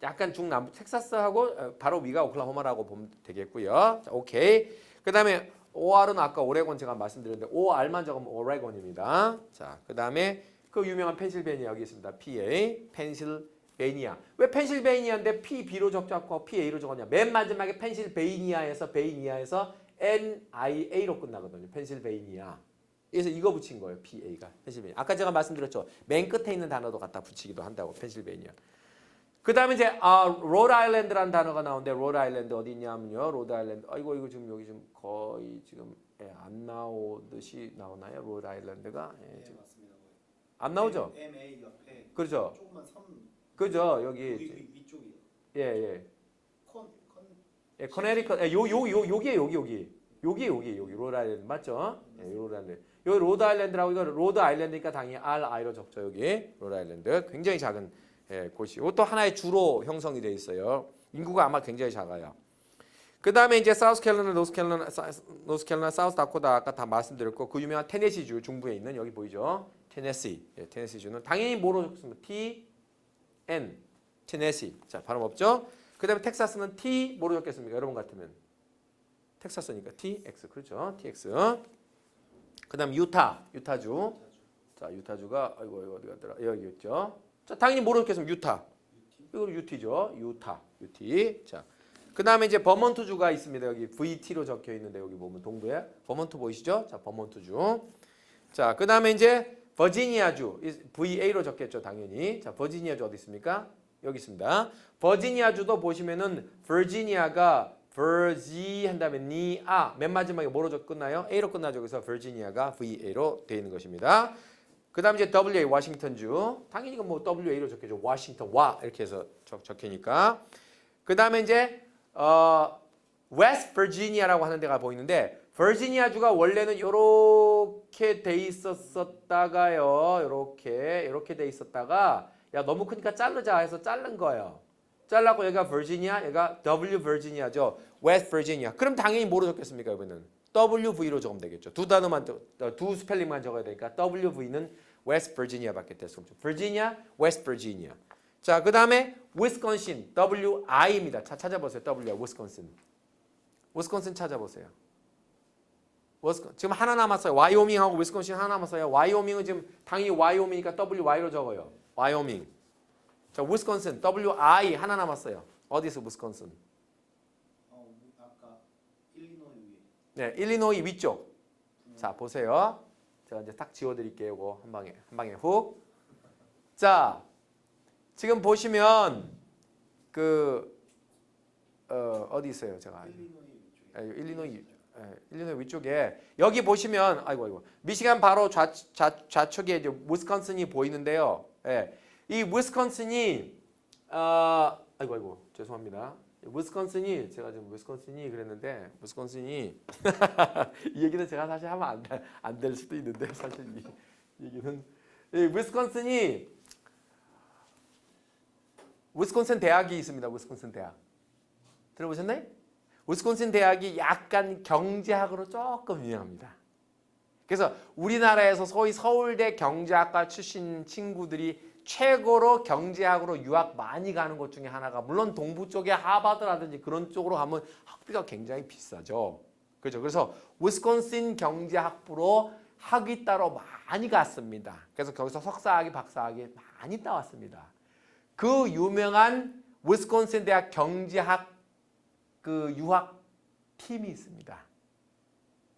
[SPEAKER 1] 약간 중남부 텍사스하고 바로 위가 오클라호마라고 보면 되겠고요. 자, 오케이. 그다음에 OR은 아까 오레곤 제가 말씀드렸는데 OR만 적으면 오레곤입니다. 자, 그다음에 그 유명한 펜실베니아 여기 있습니다. PA 펜실베니아 베이니아. 왜 펜실베이니아인데 PB로 적지 않고 PA로 적었냐? 맨 마지막에 펜실베이니아에서 NIA로 끝나거든요. 펜실베이니아. 그래서 이거 붙인 거예요. PA가 펜실베이니아. 아까 제가 말씀드렸죠. 맨 끝에 있는 단어도 갖다 붙이기도 한다고 펜실베이니아. 그 다음에 이제 로드아일랜드라는 단어가 나오는데 로드아일랜드 어디 있냐면요. 로드아일랜드. 이거 지금 여기 지금 거의 지금 안 나오듯이 나오나요? 로드아일랜드가
[SPEAKER 2] 네,
[SPEAKER 1] 지금
[SPEAKER 2] 맞습니다.
[SPEAKER 1] 안 나오죠?
[SPEAKER 2] MA 옆에
[SPEAKER 1] 그렇죠.
[SPEAKER 2] 조그만 섬
[SPEAKER 1] 그죠? 여기
[SPEAKER 2] 위쪽이요.
[SPEAKER 1] 예.
[SPEAKER 2] 컨
[SPEAKER 1] 예, 커네리컷 여기 로드아일랜드 맞죠? 예, 로드아일랜드. 여기 로드아일랜드라고 이거 로드아일랜드니까 당연히 RI로 적죠. 여기 로드아일랜드 굉장히 작은 곳이고 또 하나의 주로 형성이 돼 있어요. 인구가 아마 굉장히 작아요. 그 다음에 이제 사우스캐롤라이나, 노스캐롤라이나, 사우스다코타 아까 다 말씀드렸고 그 유명한 테네시주 중부에 있는 여기 보이죠? 테네시, 테네시주는 당연히 뭐로 적습니까? T-N, 테네시. 자 발음 없죠? 그 다음에 텍사스는 T 뭐로 적겠습니까? 여러분 같으면 텍사스니까 TX 그렇죠? TX. 그 다음 유타주. 자 유타주가 아이고 어디 갔더라? 여기 있죠? 자 당연히 뭐로 적겠습니까? 유타. 이거 UT죠? UT. 자. 그 다음에 이제 버몬트주가 있습니다. 여기 VT로 적혀 있는데 여기 보면 동부에 버몬트 보이시죠? 자, 버몬트주. 자, 그 다음에 이제 버지니아주 VA로 적겠죠, 당연히. 자, 버지니아주 어디 있습니까? 여기 있습니다. 버지니아주도 보시면은 버지니아가 버지 한 다음에 니아 맨 마지막에 뭐로 끝나요? A로 끝나죠. 그래서 버지니아가 VA로 되어 있는 것입니다. 그 다음에 이제 WA 워싱턴주 당연히 이건 뭐 WA로 적혀죠. 워싱턴 와 이렇게 해서 적히니까. 그 다음에 이제 웨스트 버지니아라고 하는 데가 보이는데 버지니아주가 원래는 이렇게 돼 있었다가요. 이렇게 돼 있었다가 야 너무 크니까 자르자 해서 자른 거예요. 잘라고 여기가 버지니아, 여기가 W 버지니아죠. 웨스트 버지니아. 그럼 당연히 뭐로 적겠습니까? 이번에는 WV로 적으면 되겠죠. 두 단어만 두 스펠링만 적어야 되니까 WV는 웨스트 버지니아밖에 될 수 없죠. 버지니아, 웨스트 버지니아. 자, 그 다음에 위스콘신, WI입니다. 찾아보세요. WI, 위스콘신. 위스콘신 찾아보세요. 지금 하나 남았어요. 와이오밍하고 위스콘신 하나 남았어요. 와이오밍은 지금 당연히 와이오밍이니까 WY로 적어요. 와이오밍. 자, 위스콘신, WI 하나 남았어요. 어디서 위스콘신?
[SPEAKER 2] 아까 일리노이 위에.
[SPEAKER 1] 네, 일리노이 위쪽. 자, 보세요. 제가 이제 딱 지워드릴게요. 이거 한 방에 훅. 자. 지금 보시면 어디 있어요? 제가 일리노이 위쪽에 여기 보시면 아이고 미시간 바로 좌측에 이제 위스콘신이 보이는데요. 예. 이 위스콘신이 아이고 죄송합니다. 위스콘신이 제가 지금 위스콘신이 그랬는데 위스콘신이 이 얘기는 제가 사실 하면 안 될 수도 있는데 사실 이 얘기는 위스콘신이 위스콘신 대학이 있습니다. 위스콘신 대학. 들어보셨나요? 위스콘신 대학이 약간 경제학으로 조금 유명합니다. 그래서 우리나라에서 소위 서울대 경제학과 출신 친구들이 최고로 경제학으로 유학 많이 가는 곳 중에 하나가 물론 동부 쪽에 하버드라든지 그런 쪽으로 가면 학비가 굉장히 비싸죠. 그렇죠. 그래서 위스콘신 경제학부로 학위 따러 많이 갔습니다. 그래서 거기서 석사학위, 박사학위 많이 따왔습니다. 그 유명한 위스콘신 대학 경제학 그 유학 팀이 있습니다.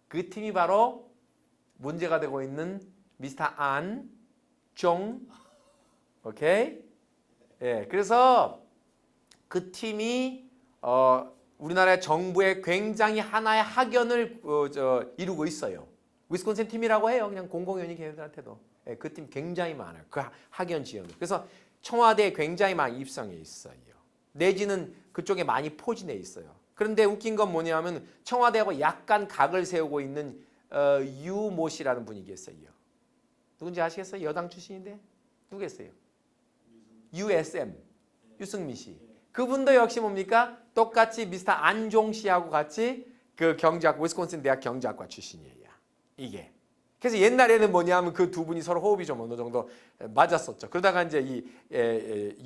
[SPEAKER 1] 그 팀이 바로 문제가 되고 있는 미스터 안 종, 오케이? 예, 그래서 그 팀이 우리나라 정부의 굉장히 하나의 학연을 이루고 있어요. 위스콘신 팀이라고 해요. 그냥 공공연히 걔네들한테도. 예, 그 팀 굉장히 많아요. 그 학연 지원을. 그래서 청와대에 굉장히 많이 입성해 있어요. 내지는 그쪽에 많이 포진해 있어요. 그런데 웃긴 건 뭐냐면 청와대하고 약간 각을 세우고 있는 유모 씨라는 분이 계세요. 누군지 아시겠어요? 여당 출신인데 누구겠어요? USM 유승민 씨. 그분도 역시 뭡니까? 똑같이 미스터 안종 씨하고 같이 그 경제학 위스콘신 대학 경제학과 출신이에요. 이게. 그래서 옛날에는 뭐냐면 그 두 분이 서로 호흡이 좀 어느 정도 맞았었죠. 그러다가 이제 이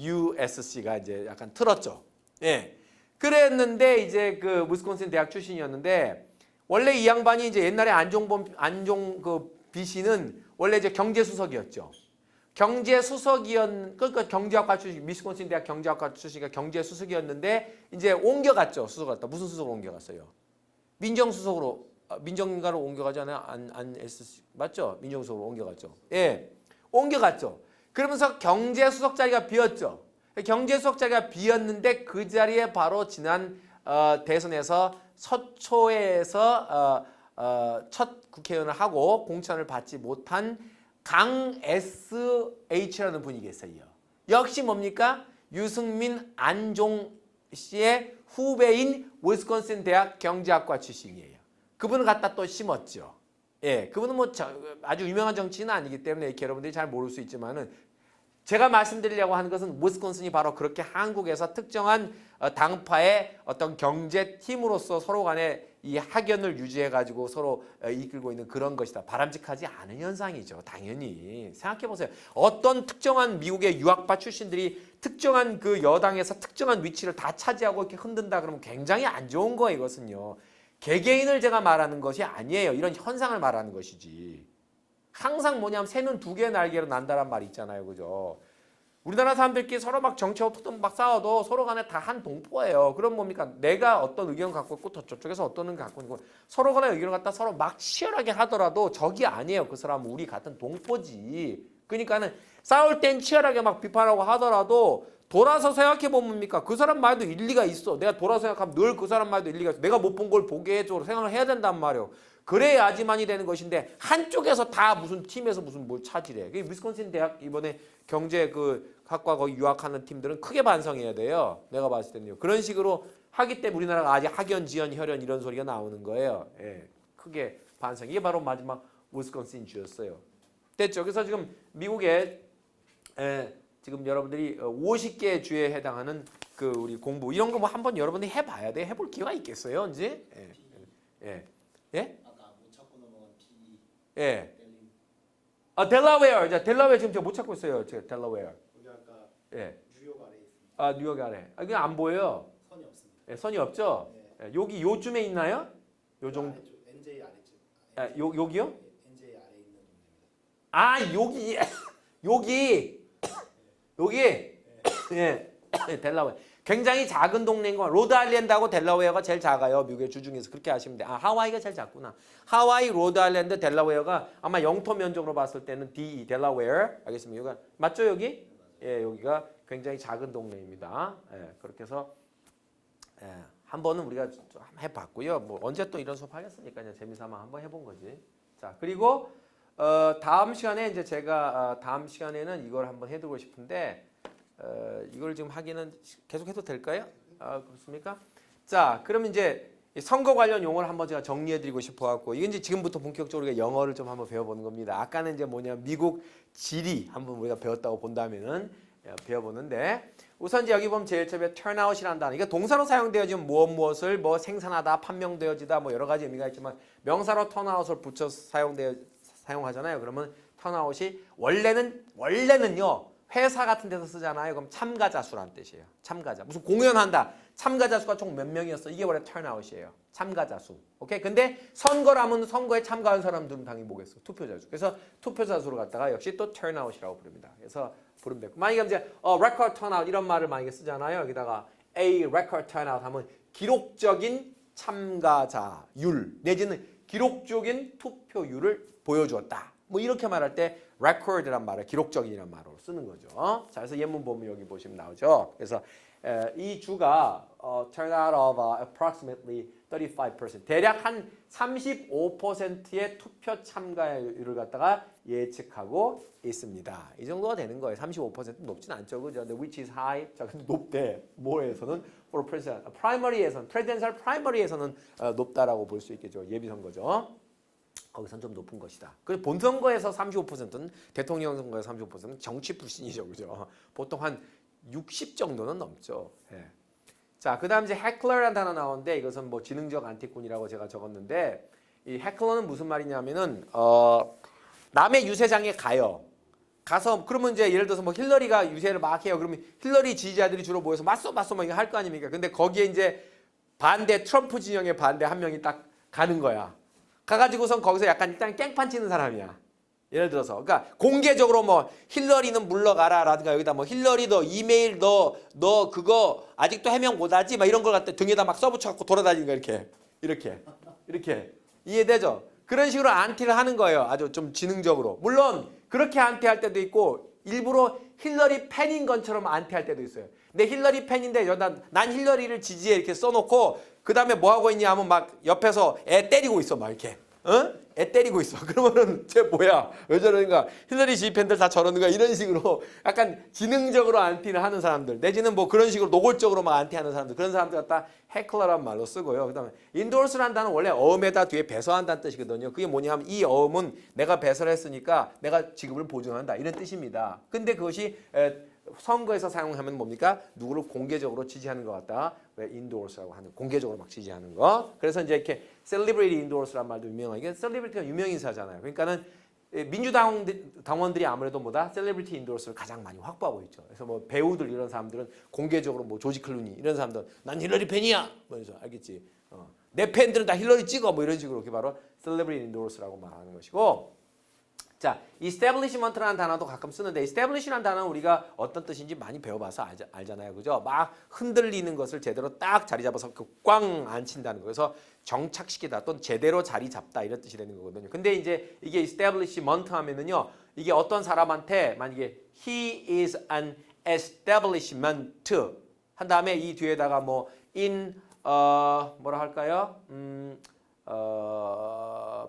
[SPEAKER 1] USC가 이제 약간 틀었죠. 예. 그랬는데 이제 그 위스콘신 대학 출신이었는데 원래 이 양반이 이제 옛날에 안종 그 B 씨는 원래 이제 경제수석이었죠. 그러니까 경제학과 출신, 미스콘신 대학 경제학과 출신이니까 경제수석이었는데 이제 옮겨갔죠. 수석을 무슨 수석으로 옮겨갔어요? 민정수석으로, 민정인가로 옮겨가지 않아요? 안 SC 맞죠? 민정수석으로 옮겨갔죠. 예, 옮겨갔죠. 그러면서 경제수석 자리가 비었죠. 경제수석 자리가 비었는데 그 자리에 바로 지난 대선에서 서초에서 첫 국회의원을 하고 공천을 받지 못한 강 SH라는 분이 계세요. 역시 뭡니까? 유승민 안종 씨의 후배인 위스콘신 대학 경제학과 출신이에요. 그분을 갖다 또 심었죠. 예, 그분은 뭐 아주 유명한 정치인은 아니기 때문에 이렇게 여러분들이 잘 모를 수 있지만은 제가 말씀드리려고 하는 것은 위스콘신이 바로 그렇게 한국에서 특정한 당파의 어떤 경제 팀으로서 서로 간에 이 학연을 유지해 가지고 서로 이끌고 있는 그런 것이다. 바람직하지 않은 현상이죠. 당연히 생각해 보세요. 어떤 특정한 미국의 유학파 출신들이 특정한 그 여당에서 특정한 위치를 다 차지하고 이렇게 흔든다 그러면 굉장히 안 좋은 거예요. 이것은요. 개개인을 제가 말하는 것이 아니에요. 이런 현상을 말하는 것이지. 항상 뭐냐면 새는 두 개의 날개로 난다란 말이 있잖아요. 그죠? 우리나라 사람들끼리 서로 막 정치하고 툭툭 막 싸워도 서로 간에 다 한 동포예요. 그럼 뭡니까? 내가 어떤 의견 갖고 있고 저쪽에서 어떤 의견 갖고 있고 서로 간에 의견을 갖다 서로 막 치열하게 하더라도 적이 아니에요. 그 사람은 우리 같은 동포지. 그러니까는 싸울 땐 치열하게 막 비판하고 하더라도 돌아서 생각해 보면 뭡니까? 그 사람 말도 일리가 있어. 내가 돌아서 생각하면 늘 그 사람 말도 일리가 있어. 내가 못 본 걸 보게 해줘. 생각을 해야 된단 말이에요. 그래야지만이 되는 것인데 한쪽에서 다 무슨 팀에서 무슨 뭘 차지래. 위스콘신 대학 이번에 경제 그 학과 거기 유학하는 팀들은 크게 반성해야 돼요. 내가 봤을 때는요. 그런 식으로 하기 때문에 우리나라가 아직 학연, 지연, 혈연 이런 소리가 나오는 거예요. 예, 크게 반성. 이게 바로 마지막 위스콘신 주였어요. 됐죠? 그래서 지금 미국에 지금 여러분들이 50개 주에 해당하는 그 우리 공부 이런 거 뭐 한번 여러분들이 해봐야 돼. 해볼 기회가 있겠어요, 언제? 예.
[SPEAKER 2] 아까 못 찾고 넘어간 P.
[SPEAKER 1] 예.
[SPEAKER 2] 델리.
[SPEAKER 1] 델라웨어. 자, 델라웨어 지금 제가 못 찾고 있어요. 제가 델라웨어.
[SPEAKER 2] 거기 아까
[SPEAKER 1] 예.
[SPEAKER 2] 뉴욕 아래 있습니다.
[SPEAKER 1] 아, 뉴욕 아래. 아, 그냥 안 보여요.
[SPEAKER 2] 선이 없습니다.
[SPEAKER 1] 예, 선이 없죠?
[SPEAKER 2] 네.
[SPEAKER 1] 예, 여기 요쯤에 있나요? 요 정도.
[SPEAKER 2] 아래쪽, NJ 아래쪽.
[SPEAKER 1] 아, 여기요?
[SPEAKER 2] NJ 아래 있는 동네입니다.
[SPEAKER 1] 아, 여기. 여기. 예. 델라웨어. 굉장히 작은 동네인 거. 로드아일랜드하고 델라웨어가 제일 작아요. 미국의 주 중에서 그렇게 아시면 돼. 아, 하와이가 제일 작구나. 하와이, 로드아일랜드, 델라웨어가 아마 영토 면적으로 봤을 때는 DE, 델라웨어. 알겠습니다. 여기가 맞죠, 여기? 예, 여기가 굉장히 작은 동네입니다. 예, 그렇게 해서 한 번은 우리가 좀 해봤고요. 뭐 언제 또 이런 수업 하겠습니까? 그냥 재미삼아 한번 해본 거지. 자, 그리고 다음 시간에 이제 제가 다음 시간에는 이걸 한번 해두고 싶은데. 이걸 지금 하기는 계속 해도 될까요? 그렇습니까? 자, 그럼 이제 선거 관련 용어를 한번 제가 정리해드리고 싶어갖고 이건 이제 지금부터 본격적으로 영어를 좀 한번 배워보는 겁니다. 아까는 이제 뭐냐 미국 지리 한번 우리가 배웠다고 본다면은 배워보는데 우선 이제 여기 보면 제일 처음에 turnout이라는 단어 이게 동사로 사용되어지면 무엇을 뭐 생산하다, 판명되어지다 뭐 여러 가지 의미가 있지만 명사로 turnout을 붙여 사용하잖아요. 그러면 turnout이 원래는요. 회사 같은 데서 쓰잖아요. 그럼 참가자 수란 뜻이에요. 참가자. 무슨 공연한다. 참가자 수가 총 몇 명이었어. 이게 원래 turnout이에요. 참가자 수. 오케이? 근데 선거라면 선거에 참가한 사람들은 당연히 뭐겠어? 투표자 수. 그래서 투표자 수를 갖다가 역시 또 turnout이라고 부릅니다. 그래서 부르면 되고. 만약에 이제 record turnout 이런 말을 만약에 쓰잖아요. 여기다가 a record turnout 하면 기록적인 참가자율 내지는 기록적인 투표율을 보여주었다. 뭐 이렇게 말할 때 record란 말을 기록적인이란 말로 쓰는 거죠. 자, 그래서 예문 보면 여기 보시면 나오죠. 그래서 이 주가 turnout of approximately 35% 대략 한 35%의 투표 참가율을 갖다가 예측하고 있습니다. 이 정도가 되는 거예요. 35% 높진 않죠, 그죠? 근데 which is high. 자, 근데 높대. 뭐에서는 for president, primary에서는 presidential primary에서는 높다라고 볼 수 있겠죠. 예비 선거죠. 거기선 좀 높은 것이다. 그리고 본선거에서 35%는 대통령 선거에서 35%는 정치 불신이죠, 그죠? 보통 한 60 정도는 넘죠. 예. 자, 그다음 이제 heckler라는 단어 나오는데 이것은 뭐 지능적 안티꾼이라고 제가 적었는데 이 heckler는 무슨 말이냐면은 남의 유세장에 가서 그러면 이제 예를 들어서 뭐 힐러리가 유세를 막 해요. 그러면 힐러리 지지자들이 주로 모여서 맞서 막 이거 할 거 아닙니까? 근데 거기에 이제 트럼프 진영의 반대 한 명이 딱 가는 거야. 가가지고선 거기서 약간 일단 깽판 치는 사람이야. 예를 들어서 그러니까 공개적으로 뭐 힐러리는 물러가라라든가 여기다 뭐 힐러리 너 이메일 너 그거 아직도 해명 못하지 막 이런 걸 갖다 등에다 막 써붙여 갖고 돌아다니는 거 이렇게 이해되죠? 그런 식으로 안티를 하는 거예요. 아주 좀 지능적으로. 물론 그렇게 안티할 때도 있고 일부러 힐러리 팬인 것처럼 안티할 때도 있어요. 내 힐러리 팬인데 난 힐러리를 지지해 이렇게 써놓고 그 다음에 뭐 하고 있냐 하면 막 옆에서 애 때리고 있어 막 이렇게. 애 때리고 있어. 그러면은 쟤 뭐야? 왜 저러는가? 힐러리 지지 팬들 다 저러는가? 이런 식으로 약간 지능적으로 안티를 하는 사람들 내지는 뭐 그런 식으로 노골적으로 막 안티하는 사람들 그런 사람들 갖다 해클러란 말로 쓰고요. 그다음에 인도어스라는 단어는 원래 어음에다 뒤에 배설한다는 뜻이거든요. 그게 뭐냐면 이 어음은 내가 배설했으니까 내가 지급을 보증한다 이런 뜻입니다. 근데 그것이 선거에서 사용하면 뭡니까? 누구를 공개적으로 지지하는 것 같다. 왜 인도어스라고 하는 공개적으로 막 지지하는 거. 그래서 이제 이렇게 셀리브리티 인도어스라는 말도 유명한 이게 셀리브리티가 유명 인사잖아요. 그러니까는 민주당 당원들이 아무래도 뭐다 셀리브리티 인도어스를 가장 많이 확보하고 있죠. 그래서 뭐 배우들 이런 사람들은 공개적으로 뭐 조지 클루니 이런 사람들은 난 힐러리 팬이야. 뭐래서 알겠지? 내 팬들은 다 힐러리 찍어 뭐 이런 식으로 이렇게 바로 셀리브리티 인도어스라고 말하는 것이고. 자, establishment라는 단어도 가끔 쓰는데 establish라는 단어는 우리가 어떤 뜻인지 많이 배워봐서 알잖아요. 그죠? 막 흔들리는 것을 제대로 딱 자리 잡아서 꽝 안 친다는 거. 그래서 정착시키다 또는 제대로 자리 잡다 이런 뜻이 되는 거거든요. 근데 이제 이게 establishment 하면은요. 이게 어떤 사람한테 만약에 he is an establishment 한 다음에 이 뒤에다가 뭐 in 뭐라 할까요?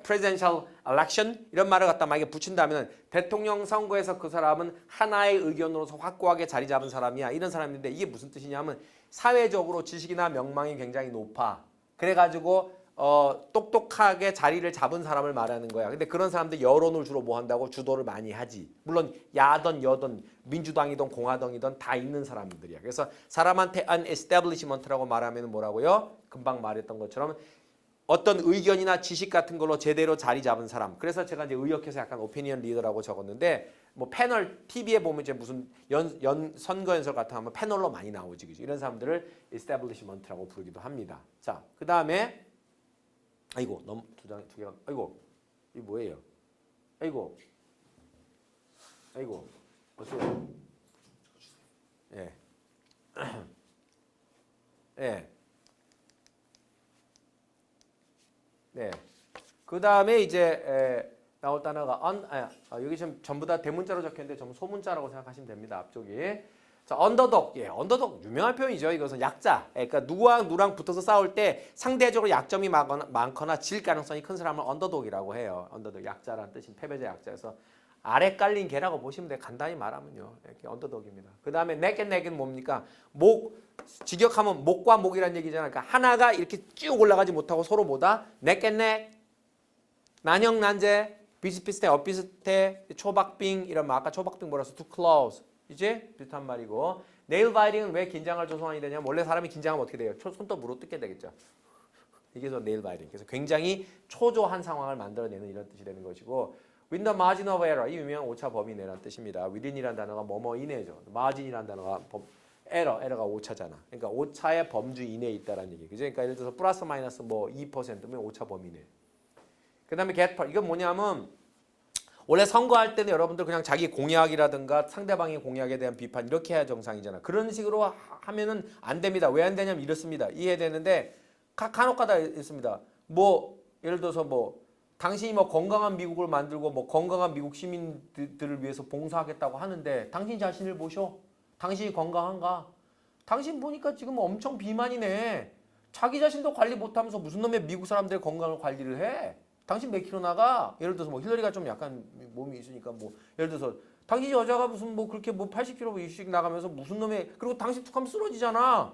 [SPEAKER 1] presidential election 이런 말을 갖다 만약에 붙인다면 대통령 선거에서 그 사람은 하나의 의견으로서 확고하게 자리 잡은 사람이야 이런 사람인데 이게 무슨 뜻이냐면 사회적으로 지식이나 명망이 굉장히 높아 그래가지고 똑똑하게 자리를 잡은 사람을 말하는 거야. 근데 그런 사람들 여론을 주로 뭐 한다고 주도를 많이 하지. 물론 야든 여든 민주당이든 공화당이든 다 있는 사람들이야. 그래서 사람한테 an establishment라고 말하면 뭐라고요? 금방 말했던 것처럼 어떤 의견이나 지식 같은 걸로 제대로 자리 잡은 사람. 그래서 제가 이제 의역해서 약간 오피니언 리더라고 적었는데 뭐 패널 TV에 보면 이제 무슨 선거 연설 같은 거 하면 패널로 많이 나오지, 그죠? 이런 사람들을 establishment라고 부르기도 합니다. 자, 그 다음에 아이고 너무 두 개가 아이고 이 뭐예요? 아이고 어때요? 예. 예. 네. 그 다음에 이제 나올 단어가 여기 지금 전부 다 대문자로 적혔는데 전부 소문자라고 생각하시면 됩니다. 앞쪽이. 자, 언더독. 예, 언더독 유명한 표현이죠. 이것은 약자. 그러니까 누구랑 붙어서 싸울 때 상대적으로 약점이 많거나 질 가능성이 큰 사람을 언더독이라고 해요. 언더독 약자라는 뜻인 패배자 약자에서 아래 깔린 개라고 보시면 돼요. 간단히 말하면요. 이렇게 언더독입니다. 그 다음에 넥은 뭡니까? 직역하면 목과 목이라는 얘기잖아요. 그러니까 하나가 이렇게 쭉 올라가지 못하고 서로 뭐다? 넥 난형난제 비슷비슷해 엇비슷해 초박빙 이런 말 아까 초박빙 뭐라서 too close 이제 비슷한 말이고 네일 바이팅은 왜 긴장을 조성하게 되냐면 원래 사람이 긴장하면 어떻게 돼요? 손톱으로 뜯게 되겠죠. 이게 저 네일 바이팅. 그래서 굉장히 초조한 상황을 만들어내는 이런 뜻이 되는 것이고 with the margin of error 이 유명한 오차 범위 내라는 뜻입니다. within이라는 단어가 뭐뭐 이내죠. margin이라는 단어가 에러가 오차잖아. 그러니까 오차의 범주 이내에 있다라는 얘기. 그죠? 그러니까 예를 들어서 플러스 마이너스 뭐 2%면 오차 범위 내. 그다음에 이건 뭐냐면 원래 선거할 때는 여러분들 그냥 자기 공약이라든가 상대방의 공약에 대한 비판 이렇게 해야 정상이잖아. 그런 식으로 하면은 안 됩니다. 왜 안 되냐면 이렇습니다. 이해되는데 간혹가다 있습니다. 뭐 예를 들어서 뭐 당신이 뭐 건강한 미국을 만들고 뭐 건강한 미국 시민들을 위해서 봉사하겠다고 하는데 당신 자신을 보셔. 당신이 건강한가? 당신 보니까 지금 엄청 비만이네. 자기 자신도 관리 못하면서 무슨 놈의 미국 사람들의 건강을 관리를 해? 당신 몇 킬로 나가? 예를 들어서 뭐 힐러리가 좀 약간 몸이 있으니까 뭐 예를 들어서 당신 여자가 무슨 뭐 그렇게 뭐 80kg 이씩 나가면서 무슨 놈의 그리고 당신 툭 하면 쓰러지잖아.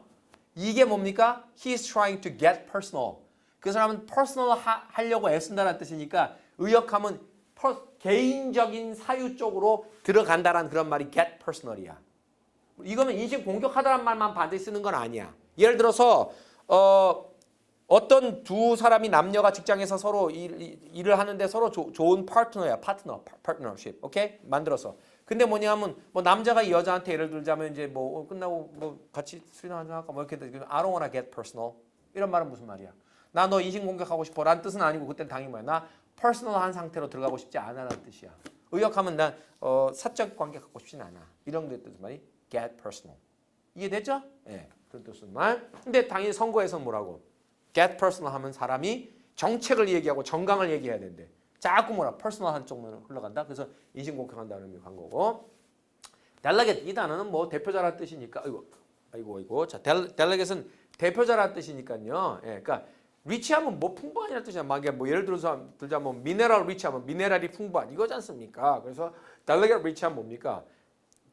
[SPEAKER 1] 이게 뭡니까? He's trying to get personal. 그 사람은 personal 하려고 애쓴다는 뜻이니까 의역하면 개인적인 사유 쪽으로 들어간다라는 그런 말이 get personal이야. 이거는 인신 공격하다는 말만 반드시 쓰는 건 아니야. 예를 들어서 어떤 두 사람이 남녀가 직장에서 서로 일을 하는데 서로 좋은 파트너야. 파트너십. 오케이? 만들어서. 근데 뭐냐면 뭐 남자가 이 여자한테 예를 들자면 이제 뭐 끝나고 뭐 같이 술이나 한잔 할까 뭐 이렇게 I don't wanna get personal. 이런 말은 무슨 말이야? 나 너 인신 공격하고 싶어. 라는 뜻은 아니고 그땐 당연히 뭐야? 나 퍼스널한 상태로 들어가고 싶지 않아라는 뜻이야. 의역하면 난 사적 관계 갖고 싶진 않아. 이런 게 뜻은 말이 get personal. 이해됐죠? 예, 그런 뜻은 말. 근데 당연히 선거에서는 뭐라고? get personal 하면 사람이 정책을 얘기하고 정강을 얘기해야 되는데 자꾸 뭐라 personal 한쪽만 흘러간다. 그래서 인신공격한다는 의미로 간 거고. delegate 이 단어는 뭐 대표자라는 뜻이니까 아이고. 자, delegate은 대표자라는 뜻이니까요. 예, 그러니까 리치하면 뭐 풍부한이라는 뜻이야. 막 뭐 예를 들자면 미네랄 리치하면 미네랄이 풍부한 이거지 않습니까? 그래서 delegate 리치하면 뭡니까?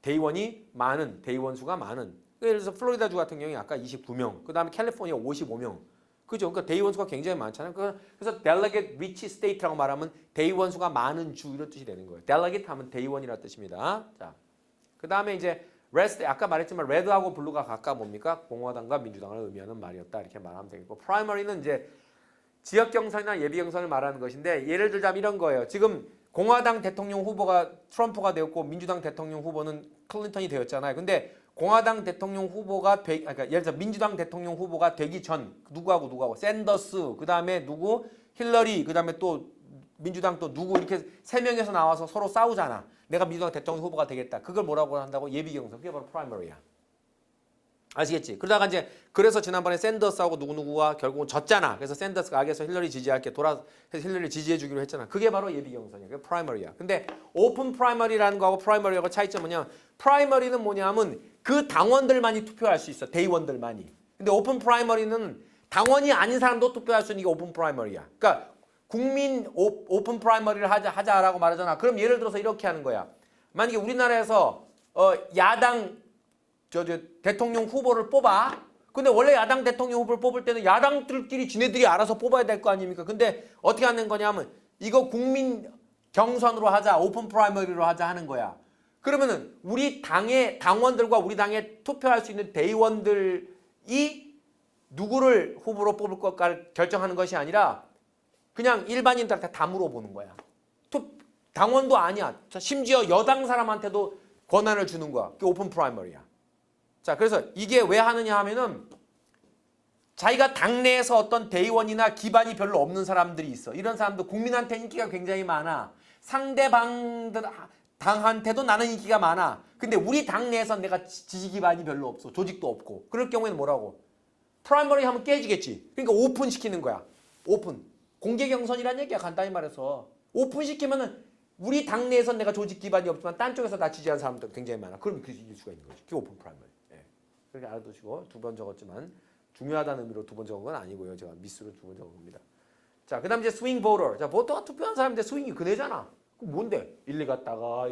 [SPEAKER 1] 대의원이 많은, 대의원 수가 많은. 예를 들어서 플로리다주 같은 경우에 아까 29명, 그 다음에 캘리포니아 55명. 그죠? 그러니까 대의원 수가 굉장히 많잖아요. 그래서 delegate rich state라고 말하면 대의원 수가 많은 주 이런 뜻이 되는 거예요. delegate 하면 대의원이라는 뜻입니다. 자, 그 다음에 이제 rest 아까 말했지만 red하고 blue가 각각 뭡니까? 공화당과 민주당을 의미하는 말이었다 이렇게 말하면 되겠고 primary는 이제 지역 경선이나 예비 경선을 말하는 것인데 예를 들자면 이런 거예요. 지금 공화당 대통령 후보가 트럼프가 되었고 민주당 대통령 후보는 클린턴이 되었잖아요. 근데 공화당 대통령 후보가 그러니까 예를 들어 민주당 대통령 후보가 되기 전 누구하고 샌더스 그다음에 누구 힐러리 그다음에 또 민주당 또 누구 이렇게 세 명에서 나와서 서로 싸우잖아. 내가 민주당 대통령 후보가 되겠다. 그걸 뭐라고 한다고? 예비 경선. 그게 바로 프라이머리야. 아시겠지? 그러다가 이제 그래서 지난번에 샌더스하고 누구누구가 결국은 졌잖아. 그래서 샌더스가 알겠어 힐러리 지지할게 돌아서 힐러리 지지해 주기로 했잖아. 그게 바로 예비 경선이야. 그게 프라이머리야. 근데 오픈 프라이머리라는 거하고 프라이머리하고 차이점은 뭐냐? 프라이머리는 뭐냐면 그 당원들만이 투표할 수 있어. 대의원들만이. 근데 오픈 프라이머리는 당원이 아닌 사람도 투표할 수 있는 게 오픈 프라이머리야. 그러니까 국민 오픈 프라이머리를 하자라고 말하잖아. 그럼 예를 들어서 이렇게 하는 거야. 만약에 우리나라에서 야당 대통령 후보를 뽑아. 근데 원래 야당 대통령 후보를 뽑을 때는 야당들끼리 지네들이 알아서 뽑아야 될 거 아닙니까? 근데 어떻게 하는 거냐면 이거 국민 경선으로 하자. 오픈 프라이머리로 하자 하는 거야. 그러면은 우리 당의 당원들과 우리 당에 투표할 수 있는 대의원들이 누구를 후보로 뽑을 것까를 결정하는 것이 아니라 그냥 일반인들한테 다 물어보는 거야. 당원도 아니야. 심지어 여당 사람한테도 권한을 주는 거야. 그게 오픈 프라이머리야. 자, 그래서 이게 왜 하느냐 하면은 자기가 당내에서 어떤 대의원이나 기반이 별로 없는 사람들이 있어. 이런 사람도 국민한테 인기가 굉장히 많아. 당한테도 나는 인기가 많아. 근데 우리 당내에선 내가 지지 기반이 별로 없어. 조직도 없고. 그럴 경우에는 뭐라고? 프라이머리 하면 깨지겠지. 그러니까 오픈시키는 거야. 오픈. 공개 경선이란 얘기야. 간단히 말해서. 오픈시키면은 우리 당내에선 내가 조직 기반이 없지만 딴 쪽에서 나 지지하는 사람도 굉장히 많아. 그럼 그렇게 이길 수가 있는 거지. 그게 오픈 프라이머리. 예. 그렇게 알아두시고 두 번 적었지만 중요하다는 의미로 두 번 적은 건 아니고요. 제가 미스로 두 번 적은 겁니다. 자, 그다음 이제 스윙 보터. 자, 보터가 투표한 사람인데 스윙이 그네잖아. 그럼 뭔데? 1, 2 갔다가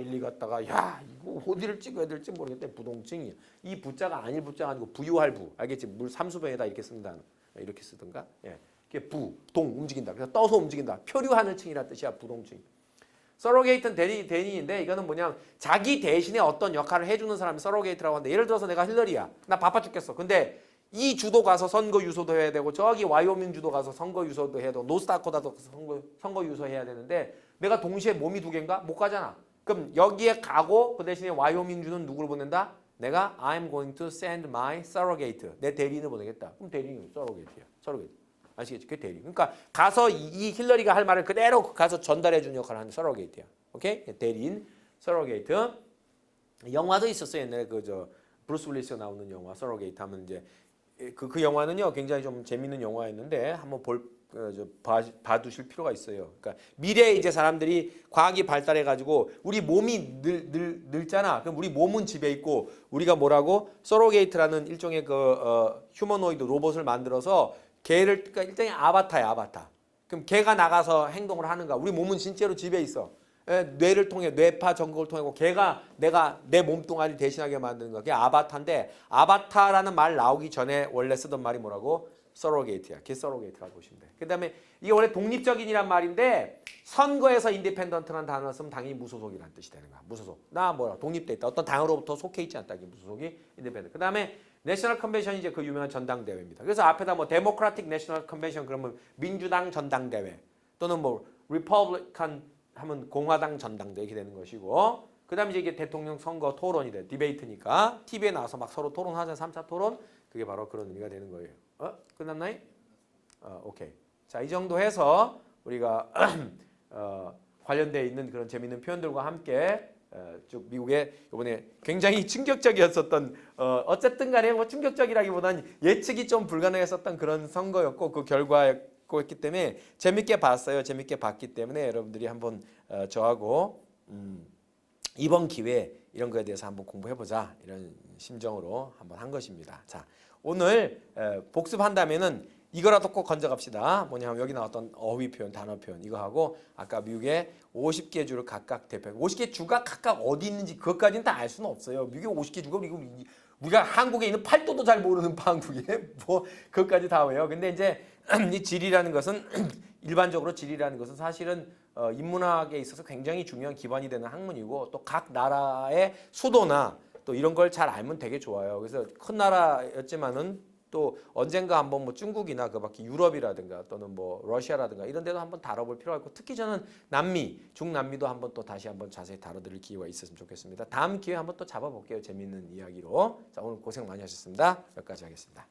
[SPEAKER 1] 야, 이거 어디를 찍어야 될지 모르겠다. 부동층이야. 이 부자가 아닐 부자가 아니고 부유할 부. 알겠지? 물 삼수병에다 이렇게 쓴다. 이렇게 쓰든가. 예. 그게 동 움직인다. 그래서 떠서 움직인다. 표류하는 층이란 뜻이야. 부동층. 서로게이트는 대리인인데 이거는 뭐냐면 자기 대신에 어떤 역할을 해주는 사람이 서로게이트라고 하는데 예를 들어서 내가 힐러리야. 나 바빠 죽겠어. 근데 이 주도 가서 선거 유소도 해야 되고 저기 와이오밍 주도 가서 선거 유소도 해야 되고 노스다코다도 선거 유소해야 되는데 내가 동시에 몸이 두 개인가? 못 가잖아. 그럼 여기에 가고 그 대신에 와이오밍 주는 누구를 보낸다? 내가 I'm going to send my surrogate. 내 대리인을 보내겠다. 그럼 대리인이 surrogate야. surrogate. 아시겠지? 그게 대리. 그러니까 가서 이 힐러리가 할 말을 그대로 가서 전달해 주는 역할을 하는 서로게이트야. 오케이? 대리인, 서로게이트. 영화도 있었어요. 옛날에 브루스 윌리스가 나오는 영화 서로게이트 하면 이제 그 영화는요 굉장히 좀 재밌는 영화였는데 한번 봐두실 필요가 있어요. 그러니까 미래에 이제 사람들이 과학이 발달해 가지고 우리 몸이 늙잖아. 그럼 우리 몸은 집에 있고 우리가 뭐라고 서로게이트라는 일종의 휴머노이드 로봇을 만들어서 걔를 그러니까 일종의 아바타야, 아바타. 그럼 걔가 나가서 행동을 하는가? 우리 몸은 진짜로 집에 있어. 뇌를 통해 뇌파 전극을 통해 걔가 내가 내 몸뚱아리 대신하게 만드는 거. 그게 아바타인데 아바타라는 말 나오기 전에 원래 쓰던 말이 뭐라고? 서로게이트야. 그게 서로게이트라고 보시면 돼. 그다음에 이게 원래 독립적인이란 말인데 선거에서 인디펜던트라는 단어를 쓰면 당연히 무소속이라는 뜻이 되는 거야. 무소속. 나 독립돼 있다. 어떤 당으로부터 속해 있지 않다. 이게 무소속이 인디펜던트. 그다음에 내셔널 컨벤션이 이제 그 유명한 전당대회입니다. 그래서 앞에다 뭐 데모크라틱 내셔널 컨벤션 그러면 민주당 전당대회 또는 뭐 리퍼블리칸 하면 공화당 전당대회 이렇게 되는 것이고 그다음에 이제 이게 대통령 선거 토론이 돼. 디베이트니까 TV에 나와서 막 서로 토론하자 3차 토론 그게 바로 그런 의미가 되는 거예요. 끝났나요? 오케이. 자, 이 정도 해서 우리가 관련되어 있는 그런 재미있는 표현들과 함께 쭉 미국의 이번에 굉장히 충격적이었었던 어쨌든 간에 뭐 충격적이라기보다는 예측이 좀 불가능했었던 그런 선거였고 그 결과였기 때문에 재밌게 봤어요. 재밌게 봤기 때문에 여러분들이 한번 저하고 이번 기회에 이런 거에 대해서 한번 공부해보자 이런 심정으로 한번 한 것입니다. 자, 오늘 복습한다면은 이거라도 꼭 건져갑시다. 뭐냐면 여기 나왔던 어휘 표현, 단어 표현 이거 하고 아까 미국의 50개 주를 각각 대표 50개 주가 각각 어디 있는지 그것까지는 다 알 수는 없어요. 미국의 50개 주가 우리가 한국에 있는 팔도도 잘 모르는 한국에 뭐 그것까지 다 외요. 근데 이제 이 지리라는 것은 일반적으로 지리라는 것은 사실은 인문학에 있어서 굉장히 중요한 기반이 되는 학문이고 또 각 나라의 수도나 또 이런 걸 잘 알면 되게 좋아요. 그래서 큰 나라였지만은 또 언젠가 한번 뭐 중국이나 그밖에 유럽이라든가 또는 뭐 러시아라든가 이런 데도 한번 다뤄볼 필요가 있고 특히 저는 남미, 중남미도 한번 또 다시 한번 자세히 다뤄드릴 기회가 있었으면 좋겠습니다. 다음 기회에 한번 또 잡아볼게요. 재미있는 이야기로. 자, 오늘 고생 많이 하셨습니다. 여기까지 하겠습니다.